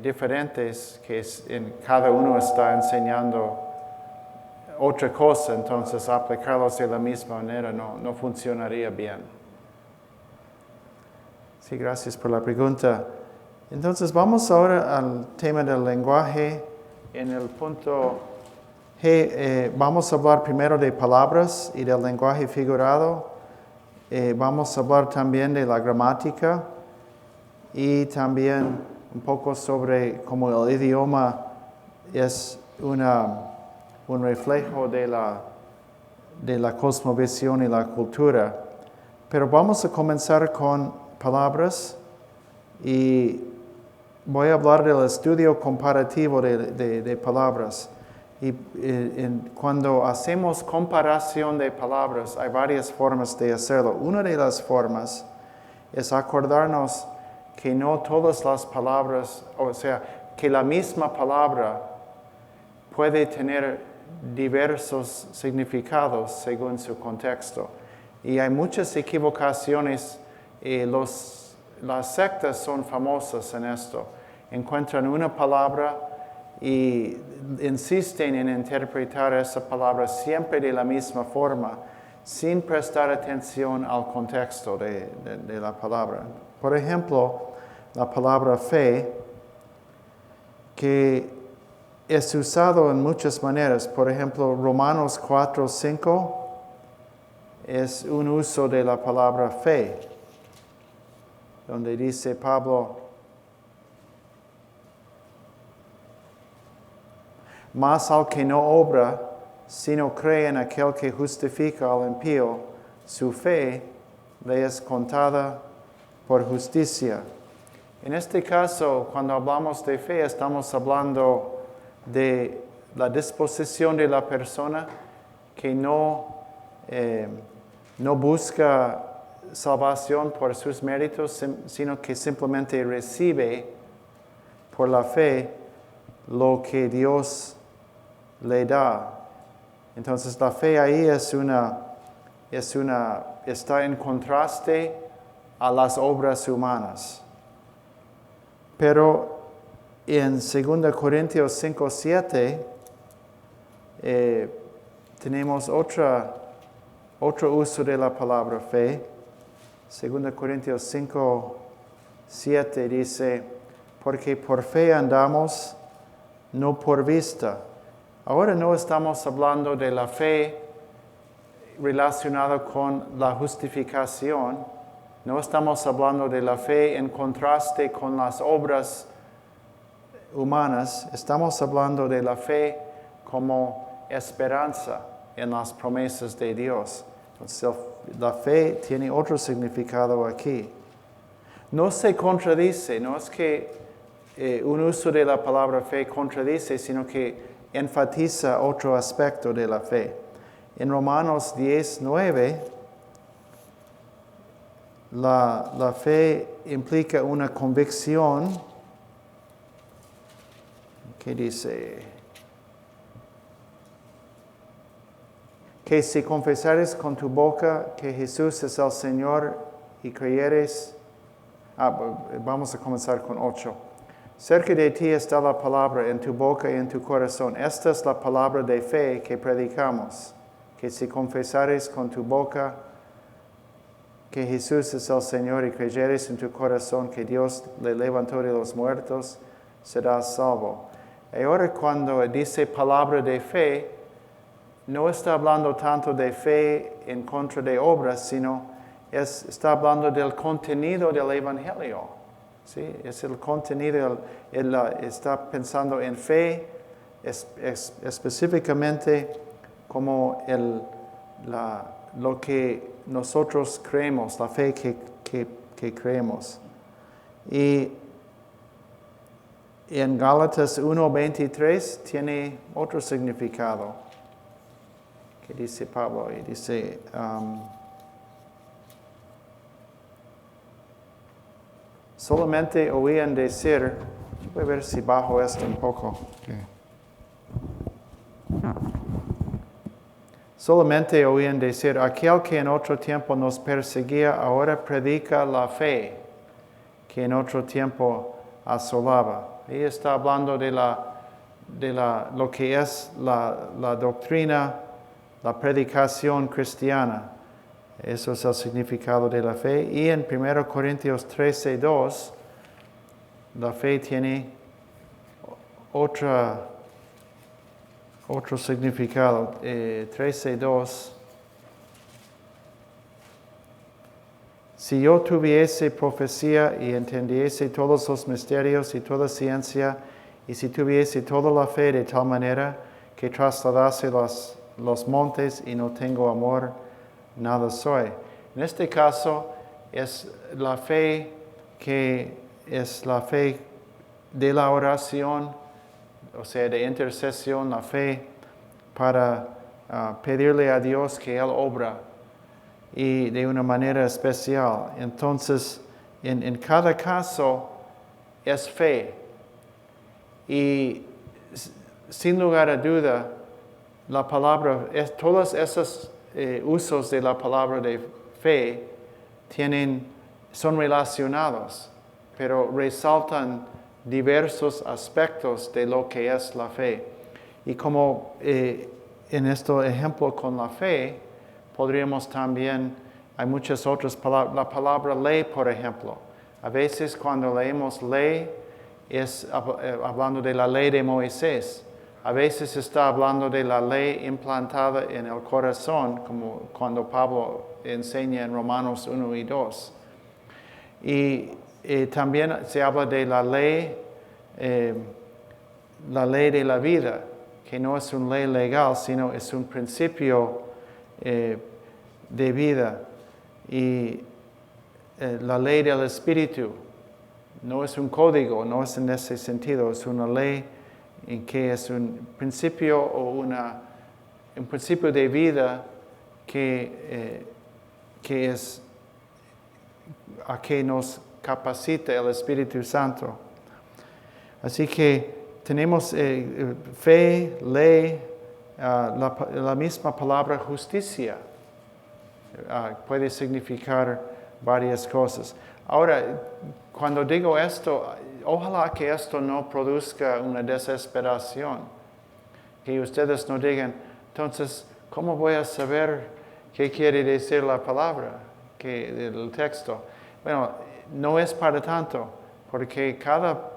diferentes que cada uno está enseñando otra cosa, entonces aplicarlos de la misma manera no funcionaría bien. Sí, gracias por la pregunta. Entonces vamos ahora al tema del lenguaje. En el punto G vamos a hablar primero de palabras y del lenguaje figurado. Vamos a hablar también de la gramática y también un poco sobre cómo el idioma es un reflejo de la cosmovisión y la cultura. Pero vamos a comenzar con palabras y voy a hablar del estudio comparativo de palabras. Y cuando hacemos comparación de palabras, hay varias formas de hacerlo. Una de las formas es acordarnos que no todas las palabras, o sea, que la misma palabra puede tener diversos significados según su contexto. Y hay muchas equivocaciones. Las sectas son famosas en esto. Encuentran una palabra y insisten en interpretar esa palabra siempre de la misma forma, sin prestar atención al contexto de la palabra. Por ejemplo, la palabra fe, que es usado en muchas maneras. Por ejemplo, Romanos 4:5 es un uso de la palabra fe, donde dice Pablo, mas al que no obra, sino cree en aquel que justifica al impío, su fe le es contada por justicia. En este caso, cuando hablamos de fe, estamos hablando de la disposición de la persona que no busca salvación por sus méritos, sino que simplemente recibe por la fe lo que Dios le da. Entonces la fe ahí está en contraste a las obras humanas. Pero en 2 Corintios 5:7 tenemos otro uso de la palabra fe. 2 Corintios 5:7 dice, porque por fe andamos, no por vista. Ahora no estamos hablando de la fe relacionada con la justificación. No estamos hablando de la fe en contraste con las obras humanas. Estamos hablando de la fe como esperanza en las promesas de Dios. Entonces, la fe tiene otro significado aquí. No se contradice, no es que un uso de la palabra fe contradice, sino que enfatiza otro aspecto de la fe. En Romanos 10:9, la fe implica una convicción que dice que si confesares con tu boca que Jesús es el Señor y creyeres, vamos a comenzar con 8. Cerca de ti está la palabra en tu boca y en tu corazón. Esta es la palabra de fe que predicamos, que si confesares con tu boca que Jesús es el Señor y creyeres en tu corazón que Dios le levantó de los muertos, serás salvo. Y ahora cuando dice palabra de fe, no está hablando tanto de fe en contra de obras, sino está hablando del contenido del Evangelio. ¿Sí? Es el contenido, él está pensando en fe específicamente como lo que nosotros creemos, la fe que creemos. Y en Gálatas 1:23 tiene otro significado que dice Pablo, y dice solamente oían decir, voy a ver si bajo esto un poco. Okay. Solamente oían decir, aquel que en otro tiempo nos perseguía, ahora predica la fe, que en otro tiempo asolaba. Ahí está hablando de lo que es la doctrina, la predicación cristiana. Eso es el significado de la fe. Y en 1 Corintios 13:2, la fe tiene otro significado. 13:2. Si yo tuviese profecía y entendiese todos los misterios y toda ciencia, y si tuviese toda la fe de tal manera que trasladase los montes y no tengo amor, nada soy. En este caso es la fe que es la fe de la oración, o sea, de intercesión, la fe para pedirle a Dios que Él obra y de una manera especial. Entonces, en cada caso es fe. Y sin lugar a duda, la palabra, todos esos usos de la palabra de fe son relacionados, pero resaltan diversos aspectos de lo que es la fe. Y como en este ejemplo con la fe, podríamos también, hay muchas otras palabras, la palabra ley, por ejemplo. A veces cuando leemos ley, es hablando de la ley de Moisés. A veces está hablando de la ley implantada en el corazón, como cuando Pablo enseña en Romanos 1 y 2. Y también se habla de la ley de la vida, que no es una ley legal, sino es un principio de vida. Y la ley del Espíritu no es un código, no es en ese sentido, es una ley en que es un principio o un principio de vida que es a que nos capacita el Espíritu Santo. Así que tenemos fe, ley, la misma palabra justicia. Puede significar varias cosas. Ahora, cuando digo esto, ojalá que esto no produzca una desesperación. Que ustedes no digan, entonces, ¿cómo voy a saber qué quiere decir la palabra del texto? Bueno, no es para tanto, porque cada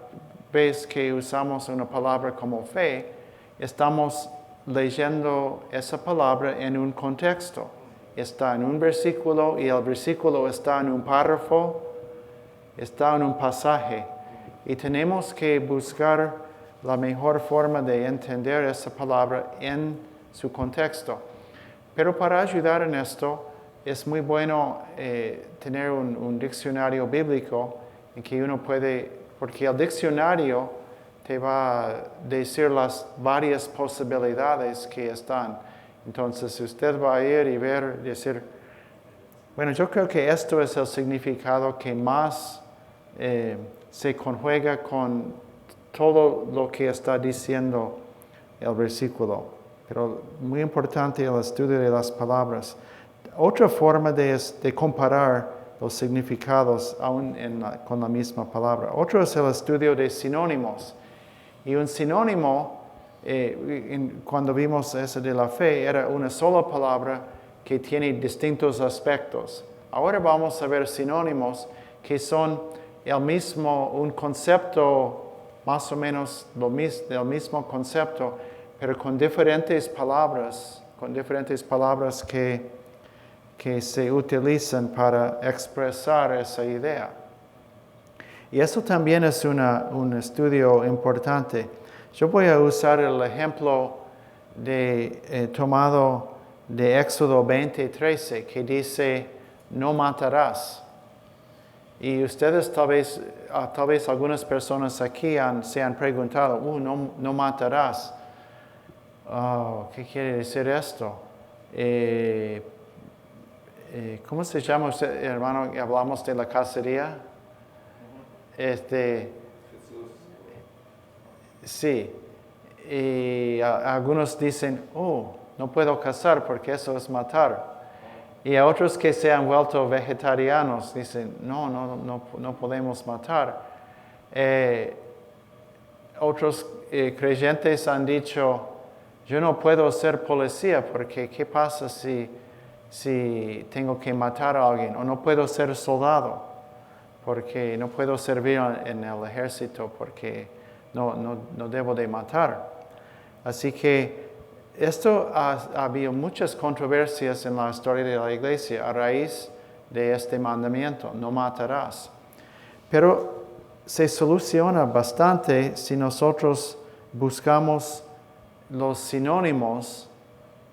vez que usamos una palabra como fe, estamos leyendo esa palabra en un contexto. Está en un versículo y el versículo está en un párrafo, está en un pasaje. Y tenemos que buscar la mejor forma de entender esa palabra en su contexto. Pero para ayudar en esto, es muy bueno tener un diccionario bíblico en que uno puede, porque el diccionario te va a decir las varias posibilidades que están. Entonces usted va a ir y ver, decir, bueno, yo creo que esto es el significado que más se conjuga con todo lo que está diciendo el versículo. Pero muy importante el estudio de las palabras. Otra forma de comparar los significados aún con la misma palabra. Otro es el estudio de sinónimos. Y un sinónimo, cuando vimos eso de la fe, era una sola palabra que tiene distintos aspectos. Ahora vamos a ver sinónimos que son un concepto más o menos del mismo concepto, pero con diferentes palabras que se utilizan para expresar esa idea. Y eso también es un estudio importante. Yo voy a usar el ejemplo tomado de Éxodo 20:13, que dice, no matarás. Y ustedes tal vez algunas personas aquí se han preguntado, no matarás. Oh, ¿qué quiere decir esto? ¿Cómo se llama usted, hermano? Hablamos de la cacería. Jesús. Sí. Y algunos dicen, no puedo cazar porque eso es matar. Y a otros que se han vuelto vegetarianos dicen, no podemos matar. Otros creyentes han dicho, yo no puedo ser policía porque ¿qué pasa si tengo que matar a alguien? O no puedo ser soldado porque no puedo servir en el ejército porque no debo de matar. Así que esto ha habido muchas controversias en la historia de la iglesia a raíz de este mandamiento, no matarás. Pero se soluciona bastante si nosotros buscamos los sinónimos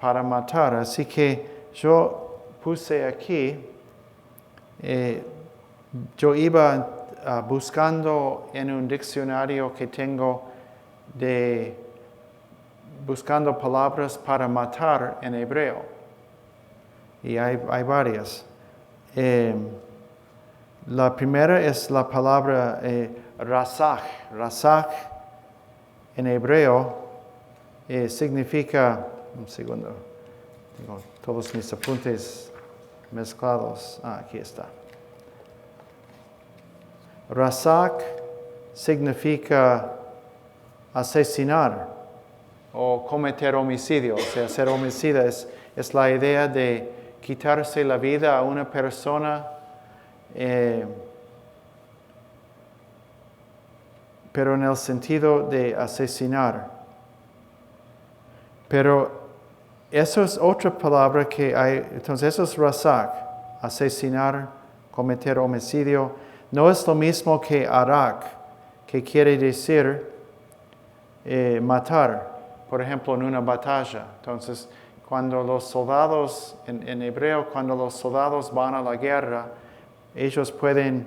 para matar. Así que yo puse aquí, yo iba buscando en un diccionario que tengo buscando palabras para matar en hebreo. Y hay varias. La primera es la palabra rasaj. Rasaj en hebreo significa, un segundo, tengo todos mis apuntes mezclados. Aquí está. Rasaj significa asesinar o cometer homicidio. O sea, ser homicida es la idea de quitarse la vida a una persona, pero en el sentido de asesinar. Pero eso es otra palabra que hay. Entonces eso es rasak, asesinar, cometer homicidio. No es lo mismo que arak, que quiere decir matar, por ejemplo, en una batalla. Entonces, cuando los soldados, en hebreo, cuando los soldados van a la guerra, ellos pueden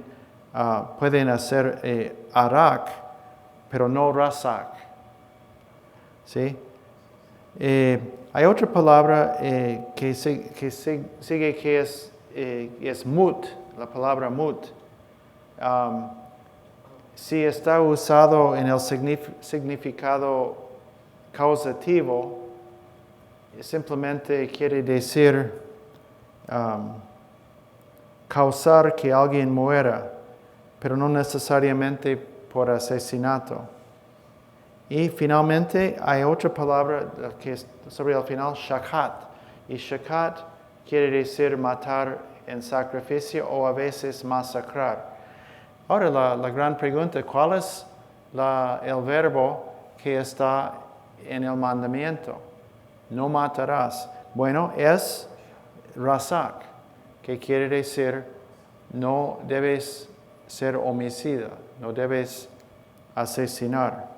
hacer arak, pero no rasak. ¿Sí? Hay otra palabra que sigue que es mut, la palabra mut. Si está usado en el significado causativo, simplemente quiere decir causar que alguien muera, pero no necesariamente por asesinato. Y finalmente hay otra palabra que es sobre el final, shakat. Y shakat quiere decir matar en sacrificio o a veces masacrar. Ahora la gran pregunta, ¿cuál es el verbo que está en el mandamiento? No matarás. Bueno, es rasak, que quiere decir no debes ser homicida, no debes asesinar.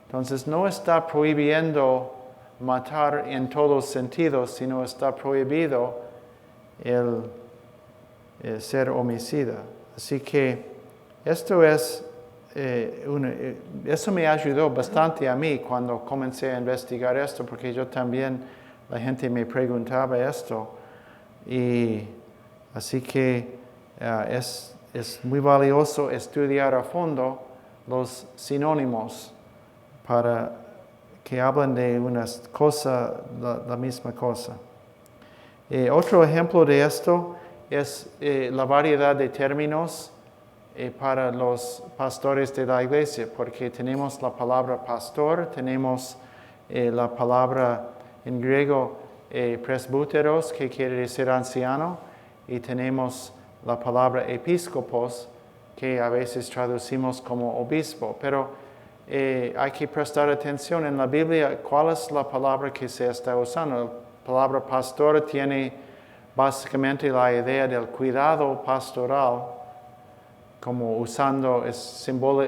Entonces no está prohibiendo matar en todos sentidos, sino está prohibido el ser homicida. Así que esto eso me ayudó bastante a mí cuando comencé a investigar esto, porque yo también, la gente me preguntaba esto. Y así que es muy valioso estudiar a fondo los sinónimos para que hablen de una cosa, la misma cosa. Otro ejemplo de esto es la variedad de términos para los pastores de la iglesia, porque tenemos la palabra pastor, tenemos la palabra en griego presbúteros, que quiere decir anciano, y tenemos la palabra episcopos, que a veces traducimos como obispo. Pero hay que prestar atención en la Biblia cuál es la palabra que se está usando. La palabra pastor tiene básicamente la idea del cuidado pastoral, como usando es símbolo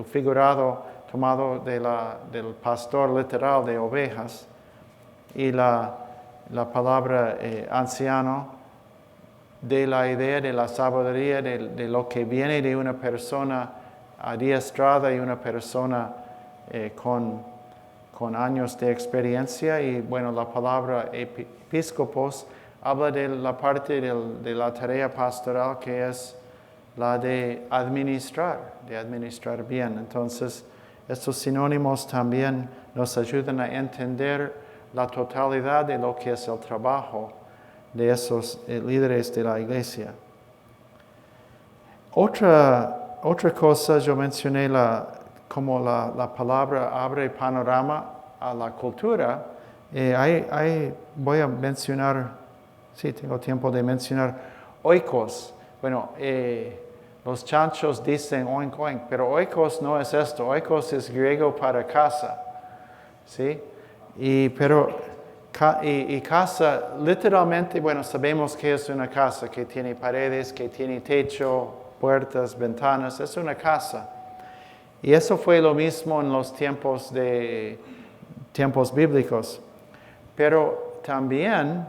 o figurado tomado del pastor literal de ovejas. Y la palabra anciano de la idea de la sabiduría, de lo que viene de una persona adiestrada y una persona con años de experiencia. Y bueno, la palabra episcopos habla de la parte de la tarea pastoral que es la de administrar bien. Entonces, estos sinónimos también nos ayudan a entender la totalidad de lo que es el trabajo de esos líderes de la iglesia. Otra cosa, yo mencioné como la palabra abre panorama a la cultura. Voy a mencionar, sí, tengo tiempo de mencionar, oikos. Bueno, los chanchos dicen oink oink, pero oikos no es esto. Oikos es griego para casa, ¿sí? Y casa, literalmente, bueno, sabemos que es una casa, que tiene paredes, que tiene techo, puertas, ventanas, es una casa. Y eso fue lo mismo en los tiempos bíblicos. Pero también,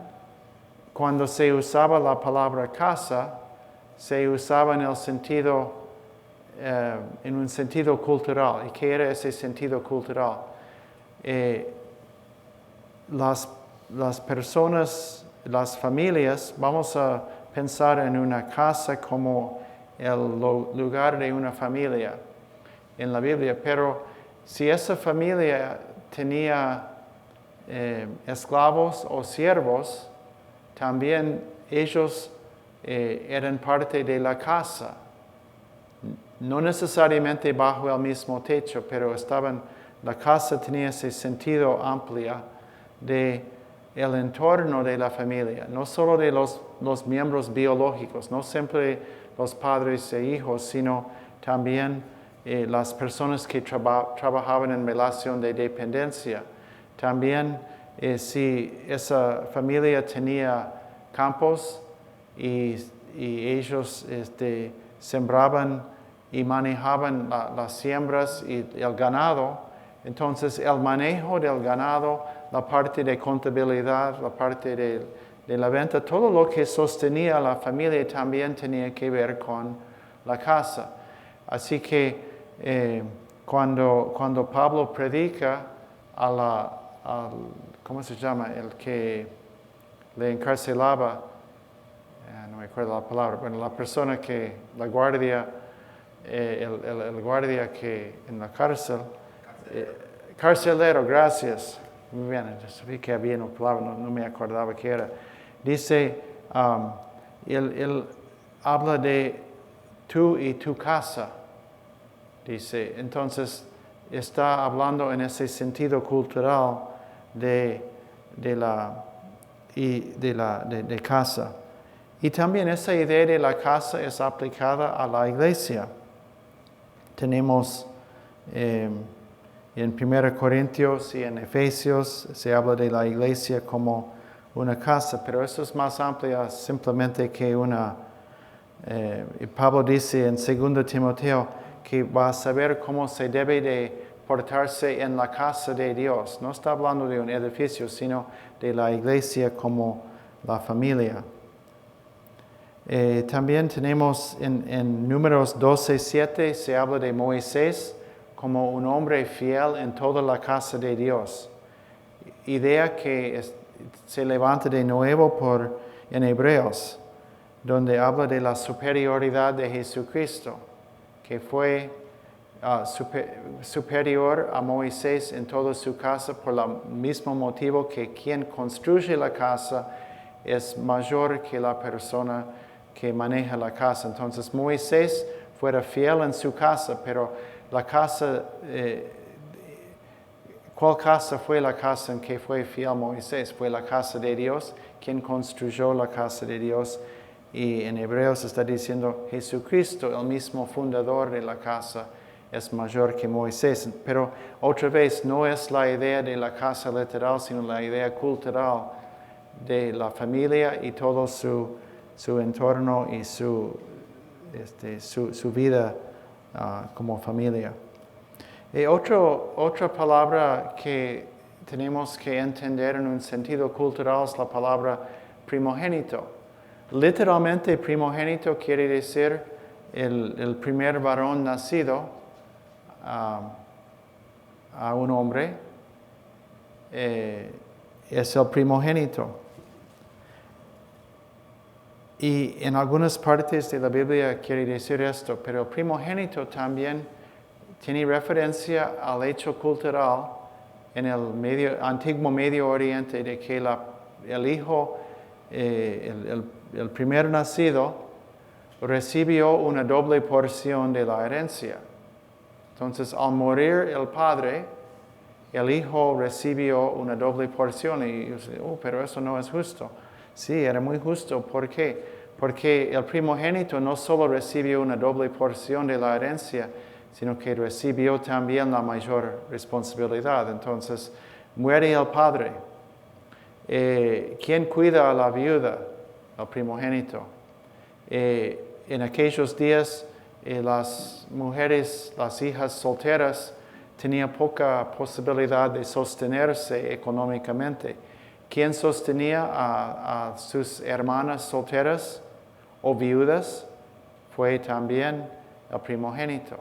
cuando se usaba la palabra casa, se usaba en el sentido, en un sentido cultural. ¿Y qué era ese sentido cultural? Las personas, las familias, vamos a pensar en una casa como el lugar de una familia en la Biblia, pero si esa familia tenía esclavos o siervos, también ellos eran parte de la casa, no necesariamente bajo el mismo techo, pero la casa tenía ese sentido amplio de el entorno de la familia, no solo de los miembros biológicos, no siempre los padres e hijos, sino también las personas que trabajaban en relación de dependencia. También si esa familia tenía campos y ellos sembraban y manejaban las siembras y el ganado, entonces el manejo del ganado, la parte de contabilidad, la parte de la venta, todo lo que sostenía a la familia también tenía que ver con la casa. Así que cuando Pablo predica ¿cómo se llama? El que le encarcelaba, no me acuerdo la palabra, bueno, la persona que, la guardia, el guardia que en la cárcel, carcelero, gracias. Muy bien, yo sabía que había una palabra, no me acordaba qué era. Dice, él habla de tú y tu casa, dice. Entonces, está hablando en ese sentido cultural de casa. Y también esa idea de la casa es aplicada a la iglesia. Tenemos en 1 Corintios y en Efesios se habla de la iglesia como una casa, pero eso es más amplio simplemente que una... Pablo dice en 2 Timoteo que va a saber cómo se debe de portarse en la casa de Dios. No está hablando de un edificio, sino de la iglesia como la familia. También tenemos en Números 12:7 se habla de Moisés como un hombre fiel en toda la casa de Dios. Idea que se levanta de nuevo en Hebreos, donde habla de la superioridad de Jesucristo, que fue superior a Moisés en toda su casa por el mismo motivo que quien construye la casa es mayor que la persona que maneja la casa. Entonces Moisés fuera fiel en su casa, pero la casa, ¿cuál casa fue la casa en que fue fiel Moisés? Fue la casa de Dios, quien construyó la casa de Dios. Y en Hebreos está diciendo Jesucristo, el mismo fundador de la casa, es mayor que Moisés. Pero otra vez no es la idea de la casa literal, sino la idea cultural de la familia y todo su entorno y su vida como familia. Y otra palabra que tenemos que entender en un sentido cultural es la palabra primogénito. Literalmente primogénito quiere decir el primer varón nacido a un hombre, es el primogénito. Y en algunas partes de la Biblia quiere decir esto, pero el primogénito también tiene referencia al hecho cultural en el antiguo Medio Oriente de que el hijo, el primer nacido, recibió una doble porción de la herencia. Entonces, al morir el padre, el hijo recibió una doble porción. Y yo sé, pero eso no es justo. Sí, era muy justo. ¿Por qué? Porque el primogénito no solo recibió una doble porción de la herencia, sino que recibió también la mayor responsabilidad. Entonces, muere el padre. ¿Quién cuida a la viuda? El primogénito. En aquellos días, las mujeres, las hijas solteras, tenían poca posibilidad de sostenerse económicamente. ¿Quién sostenía a sus hermanas solteras o viudas? Fue también el primogénito.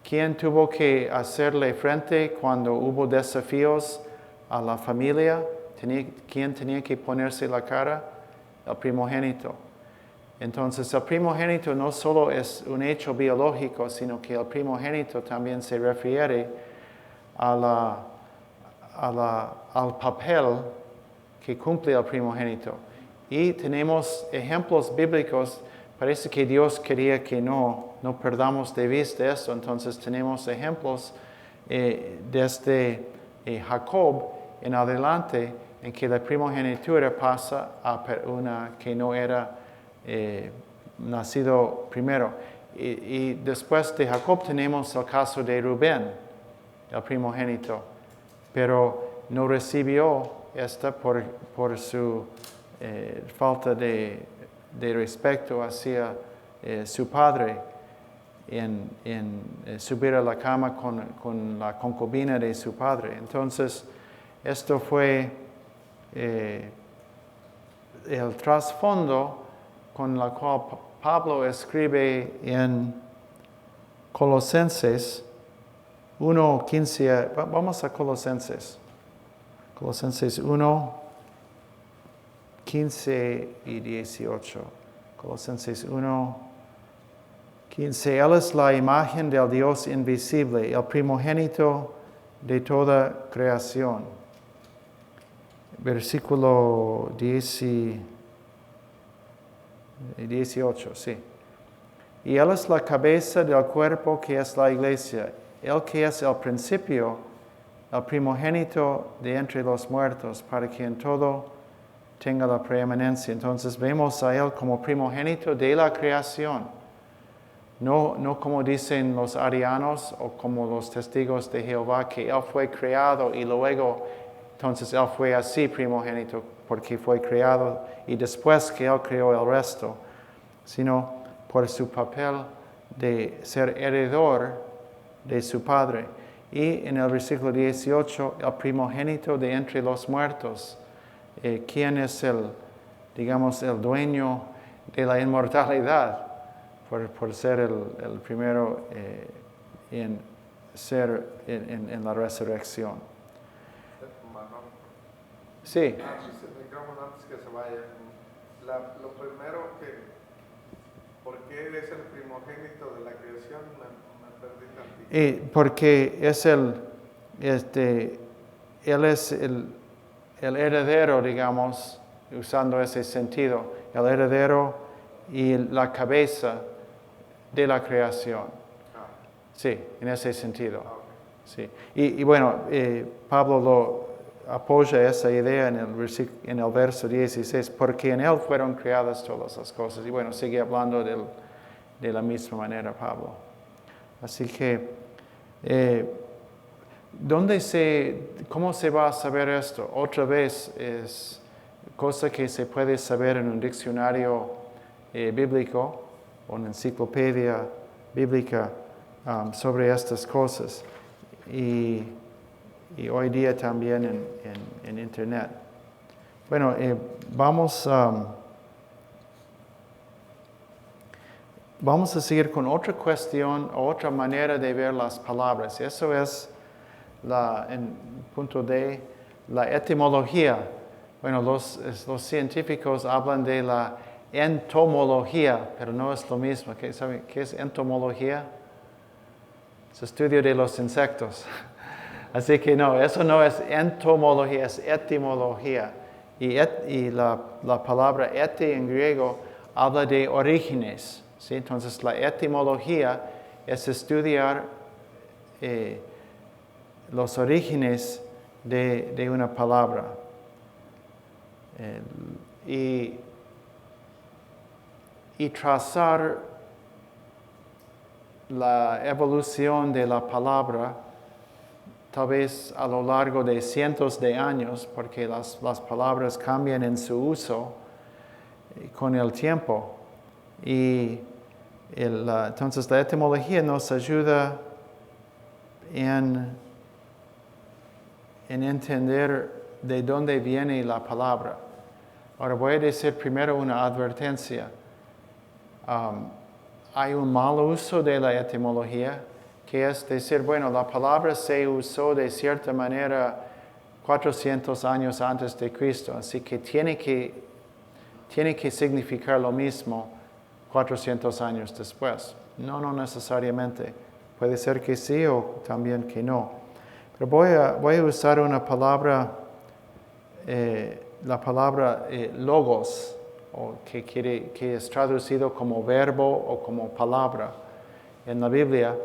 ¿Quién tuvo que hacerle frente cuando hubo desafíos a la familia? ¿Quién tenía que ponerse la cara? El primogénito. Entonces, el primogénito no solo es un hecho biológico, sino que el primogénito también se refiere al papel que cumple el primogénito. Y tenemos ejemplos bíblicos. Parece que Dios quería que no perdamos de vista eso. Entonces, tenemos ejemplos desde Jacob en adelante en que la primogenitura pasa a una que no era nacido primero. Y después de Jacob tenemos el caso de Rubén, el primogénito. Pero no recibió esta por su falta de respeto hacia su padre en subir a la cama con la concubina de su padre. Entonces, esto fue el trasfondo con la cual Pablo escribe en Colosenses 1:15. Vamos a Colosenses 1:15 y 18. Colosenses 1:15. Él es la imagen del Dios invisible, el primogénito de toda creación. Versículo 18, sí. Y Él es la cabeza del cuerpo que es la iglesia. Él que es el principio, el primogénito de entre los muertos, para que en todo tenga la preeminencia. Entonces vemos a Él como primogénito de la creación. No como dicen los arianos o como los testigos de Jehová, que Él fue creado y luego, entonces Él fue así primogénito porque fue creado y después que Él creó el resto, sino por su papel de ser heredor de su Padre. Y en el versículo 18, el primogénito de entre los muertos. ¿Quién es el dueño de la inmortalidad? Por ser el primero en la resurrección. Sí. Antes que se vaya, lo primero ¿por qué es el primogénito de la creación? Me perdí tantito. Porque él es el heredero, digamos, usando ese sentido, el heredero y la cabeza de la creación. Sí, en ese sentido. Sí. Y bueno, Pablo lo apoya esa idea en el verso 16, porque en Él fueron creadas todas las cosas. Y bueno, sigue hablando de la misma manera Pablo. Así que, ¿cómo se va a saber esto? Otra vez es cosa que se puede saber en un diccionario bíblico o una enciclopedia bíblica sobre estas cosas. Y hoy día también en Internet. Bueno, vamos a seguir con otra cuestión, otra manera de ver las palabras. Eso es, en punto D, la etimología. Bueno, los científicos hablan de la entomología, pero no es lo mismo. ¿Saben qué es entomología? Es estudio de los insectos. Así que no, eso no es entomología, es etimología. Y la palabra eti en griego habla de orígenes. ¿Sí? Entonces la etimología es estudiar los orígenes de una palabra. Y trazar la evolución de la palabra, tal vez a lo largo de cientos de años, porque las palabras cambian en su uso con el tiempo. Y entonces la etimología nos ayuda en entender de dónde viene la palabra. Ahora voy a decir primero una advertencia. Hay un mal uso de la etimología, que es decir, bueno, la palabra se usó de cierta manera 400 años antes de Cristo, así que tiene que significar lo mismo 400 años después. No necesariamente. Puede ser que sí o también que no. Pero voy a usar una palabra, la palabra logos, o que es traducido como verbo o como palabra en la Biblia.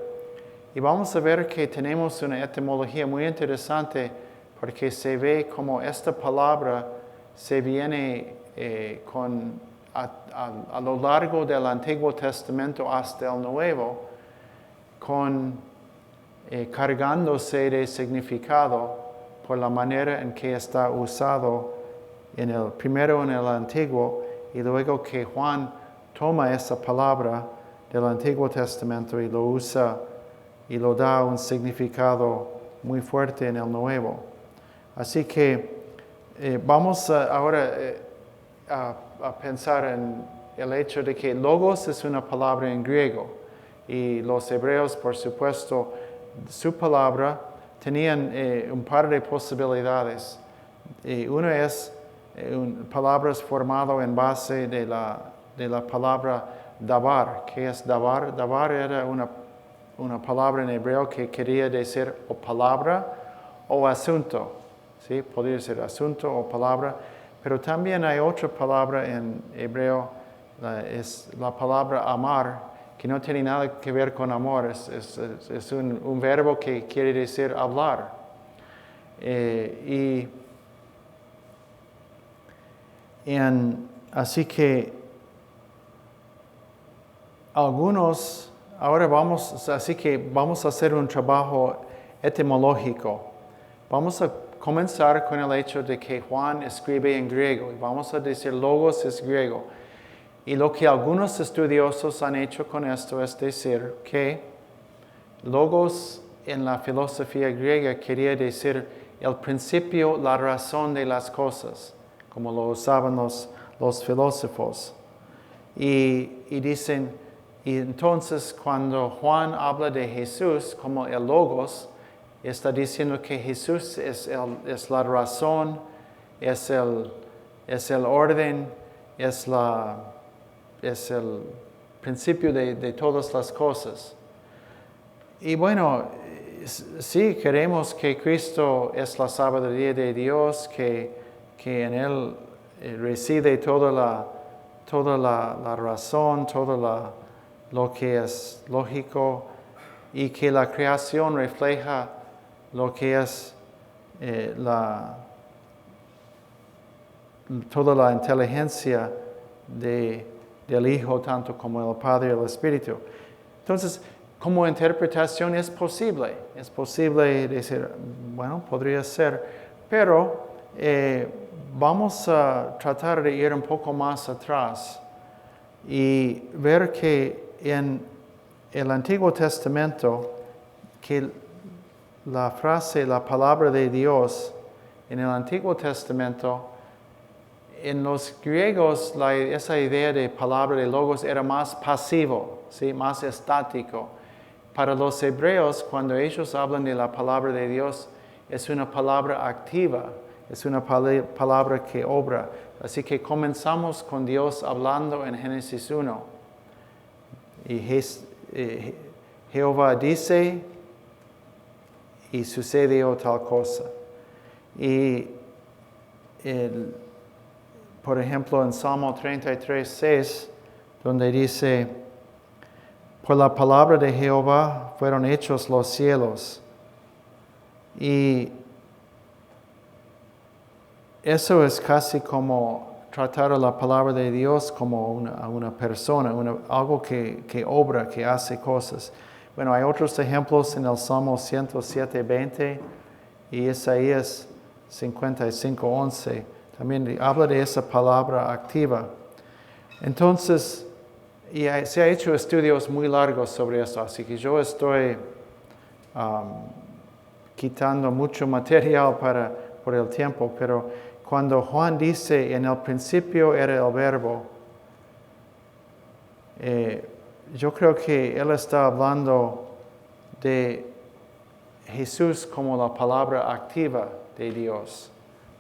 Y vamos a ver que tenemos una etimología muy interesante porque se ve como esta palabra se viene a lo largo del Antiguo Testamento hasta el Nuevo, cargándose de significado por la manera en que está usado primero en el Antiguo y luego que Juan toma esa palabra del Antiguo Testamento y lo usa y lo da un significado muy fuerte en el Nuevo. Así que vamos ahora a pensar en el hecho de que logos es una palabra en griego y los hebreos, por supuesto, su palabra tenían un par de posibilidades. Una es palabras formadas en base de la palabra davar. ¿Qué es davar? Davar era una palabra en hebreo que quería decir o palabra o asunto. ¿Sí? Podría ser asunto o palabra. Pero también hay otra palabra en hebreo, es la palabra amar, que no tiene nada que ver con amor. Es un verbo que quiere decir hablar. Así que ahora vamos a hacer un trabajo etimológico. Vamos a comenzar con el hecho de que Juan escribe en griego y vamos a decir logos es griego. Y lo que algunos estudiosos han hecho con esto es decir que logos en la filosofía griega quería decir el principio, la razón de las cosas, como lo usaban los filósofos. Y dicen, y entonces cuando Juan habla de Jesús como el logos, está diciendo que Jesús es la razón, es el orden, es el principio de todas las cosas. Y bueno, sí, queremos que Cristo es la sabiduría de Dios, que en Él reside toda la razón, todo lo que es lógico, y que la creación refleja lo que es toda la inteligencia del Hijo, tanto como el Padre y el Espíritu. Entonces, como interpretación es posible decir, bueno, podría ser, pero vamos a tratar de ir un poco más atrás y ver que en el Antiguo Testamento, que la frase, la palabra de Dios, en el Antiguo Testamento, en los griegos esa idea de palabra de logos era más pasivo, ¿sí? Más estático. Para los hebreos, cuando ellos hablan de la palabra de Dios, es una palabra activa, es una palabra que obra. Así que comenzamos con Dios hablando en Génesis 1. Y Jehová dice y sucedió tal cosa. Y por ejemplo, en Salmo 33:6, donde dice, por la palabra de Jehová fueron hechos los cielos. Y eso es casi como tratar a la palabra de Dios como una persona, algo que obra, que hace cosas. Bueno, hay otros ejemplos en el Salmo 107:20 y Isaías 55:11. También habla de esa palabra activa. Entonces, se ha hecho estudios muy largos sobre esto, así que yo estoy quitando mucho material por el tiempo, pero cuando Juan dice, en el principio era el verbo, yo creo que él está hablando de Jesús como la palabra activa de Dios,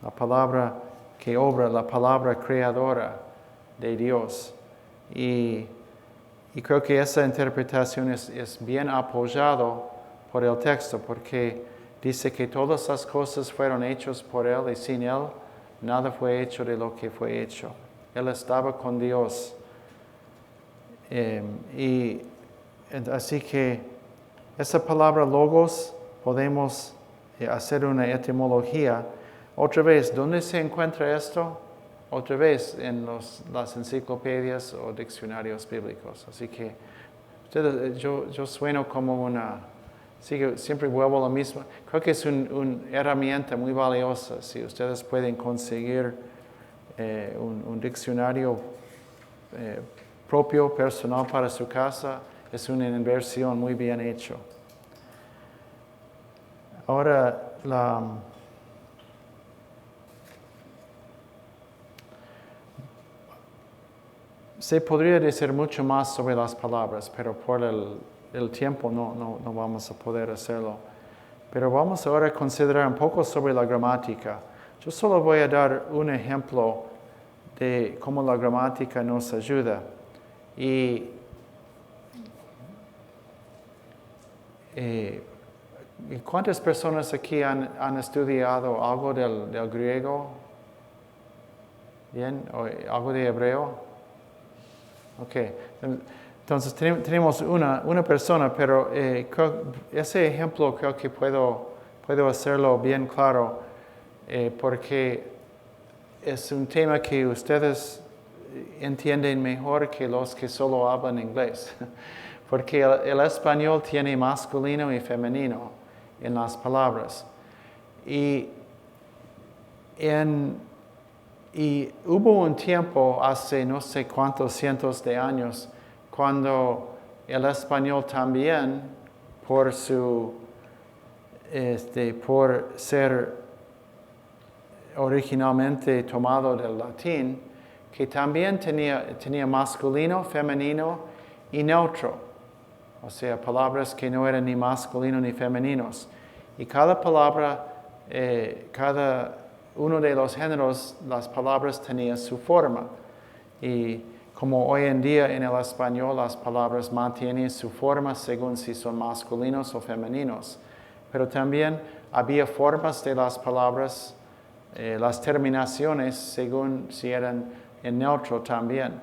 la palabra que obra, la palabra creadora de Dios. Y creo que esa interpretación es bien apoyado por el texto, porque dice que todas las cosas fueron hechas por Él y sin Él nada fue hecho de lo que fue hecho. Él estaba con Dios. Así que esa palabra logos podemos hacer una etimología. Otra vez, ¿dónde se encuentra esto? Otra vez en las enciclopedias o diccionarios bíblicos. Así que yo sueno como una siempre vuelvo a lo mismo. Creo que es una herramienta muy valiosa. Si ustedes pueden conseguir un diccionario propio, personal para su casa, es una inversión muy bien hecho. Ahora, se podría decir mucho más sobre las palabras, pero por el tiempo no vamos a poder hacerlo. Pero vamos ahora a considerar un poco sobre la gramática. Yo solo voy a dar un ejemplo de cómo la gramática nos ayuda. ¿Y cuántas personas aquí han estudiado algo del griego? ¿Bien? ¿O algo de hebreo? Ok. Entonces tenemos una persona, pero ese ejemplo creo que puedo hacerlo bien claro porque es un tema que ustedes entienden mejor que los que solo hablan inglés. Porque el español tiene masculino y femenino en las palabras. Y hubo un tiempo, hace no sé cuántos cientos de años, cuando el español también, por ser originalmente tomado del latín, que también tenía masculino, femenino y neutro. O sea, palabras que no eran ni masculinos ni femeninos. Y cada palabra, cada uno de los géneros, las palabras tenían su forma. Y como hoy en día en el español las palabras mantienen su forma según si son masculinos o femeninos. Pero también había formas de las palabras, las terminaciones según si eran en neutro también.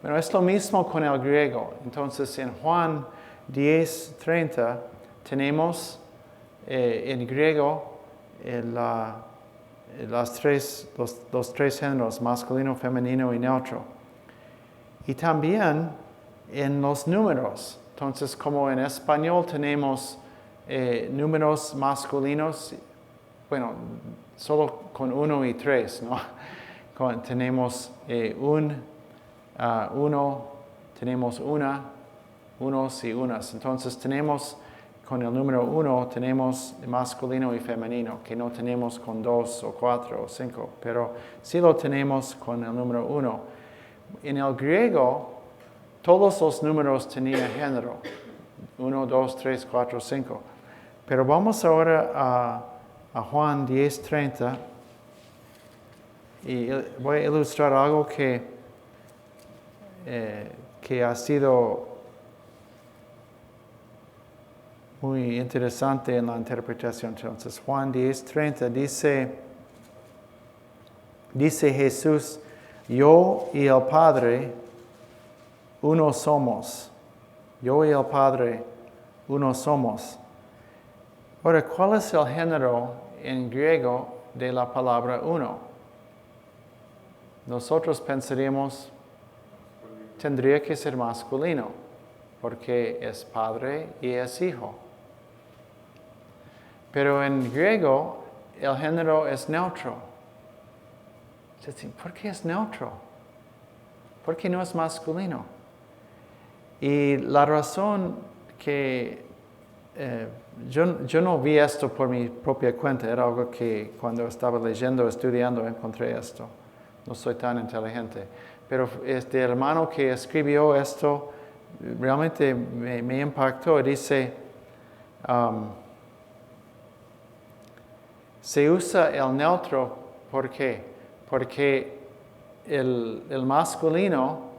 Bueno, es lo mismo con el griego. Entonces en Juan 10:30 tenemos en griego los tres géneros, masculino, femenino y neutro. Y también en los números. Entonces, como en español tenemos números masculinos, bueno, solo con 1 y 3, ¿no? Tenemos uno, tenemos unos y unas. Entonces tenemos con el número 1 tenemos masculino y femenino, que no tenemos con 2 o 4 o 5, pero sí lo tenemos con el número 1. En el griego, todos los números tenían género, 1, 2, 3, 4, 5. Pero vamos ahora a Juan 10:30 y voy a ilustrar algo que ha sido muy interesante en la interpretación. Entonces, Juan 10:30 dice Jesús, yo y el Padre uno somos. Yo y el Padre uno somos. Ahora, ¿cuál es el género en griego de la palabra uno? Nosotros pensaríamos, tendría que ser masculino, porque es padre y es hijo. Pero en griego, el género es neutro. ¿Por qué es neutro? ¿Por qué no es masculino? Y la razón que yo no vi esto por mi propia cuenta, era algo que cuando estaba leyendo, estudiando, encontré esto. No soy tan inteligente. Pero este hermano que escribió esto realmente me impactó. Dice, se usa el neutro, ¿por qué? Porque el masculino,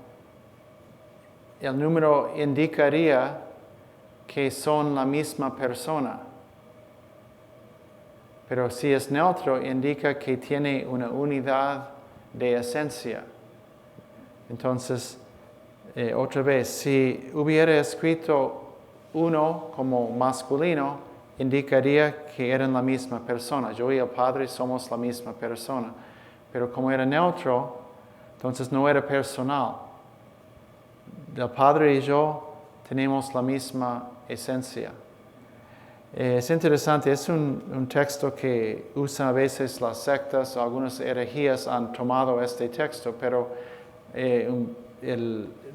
el número indicaría que son la misma persona. Pero si es neutro, indica que tiene una unidad de esencia. Entonces, otra vez, si hubiera escrito uno como masculino, indicaría que eran la misma persona. Yo y el Padre somos la misma persona. Pero como era neutro, entonces no era personal. El Padre y yo tenemos la misma esencia. Es interesante, es un texto que usan a veces las sectas, algunas herejías han tomado este texto, pero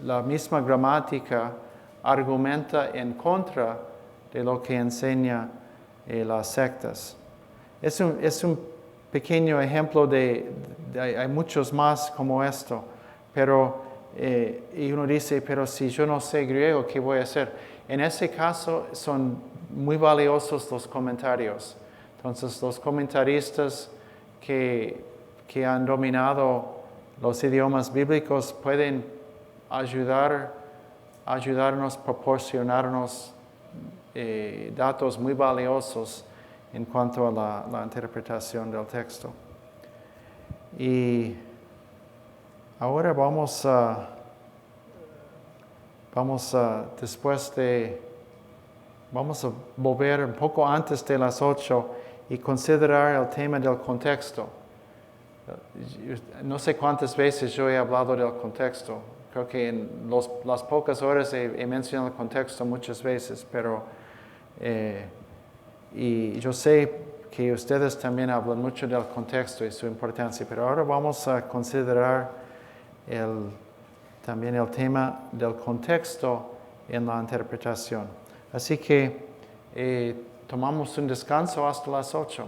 la misma gramática argumenta en contra de lo que enseña las sectas. Es un pequeño ejemplo hay muchos más como esto, pero y uno dice, pero si yo no sé griego, ¿qué voy a hacer? En ese caso son muy valiosos los comentarios. Entonces los comentaristas que han dominado los idiomas bíblicos pueden ayudarnos, proporcionarnos datos muy valiosos en cuanto a la interpretación del texto. Y ahora vamos a volver un poco antes de las 8 y considerar el tema del contexto. No sé cuántas veces yo he hablado del contexto. Creo que en las pocas horas he mencionado el contexto muchas veces, pero y yo sé que ustedes también hablan mucho del contexto y su importancia, pero ahora vamos a considerar también el tema del contexto en la interpretación. Así que tomamos un descanso hasta las 8.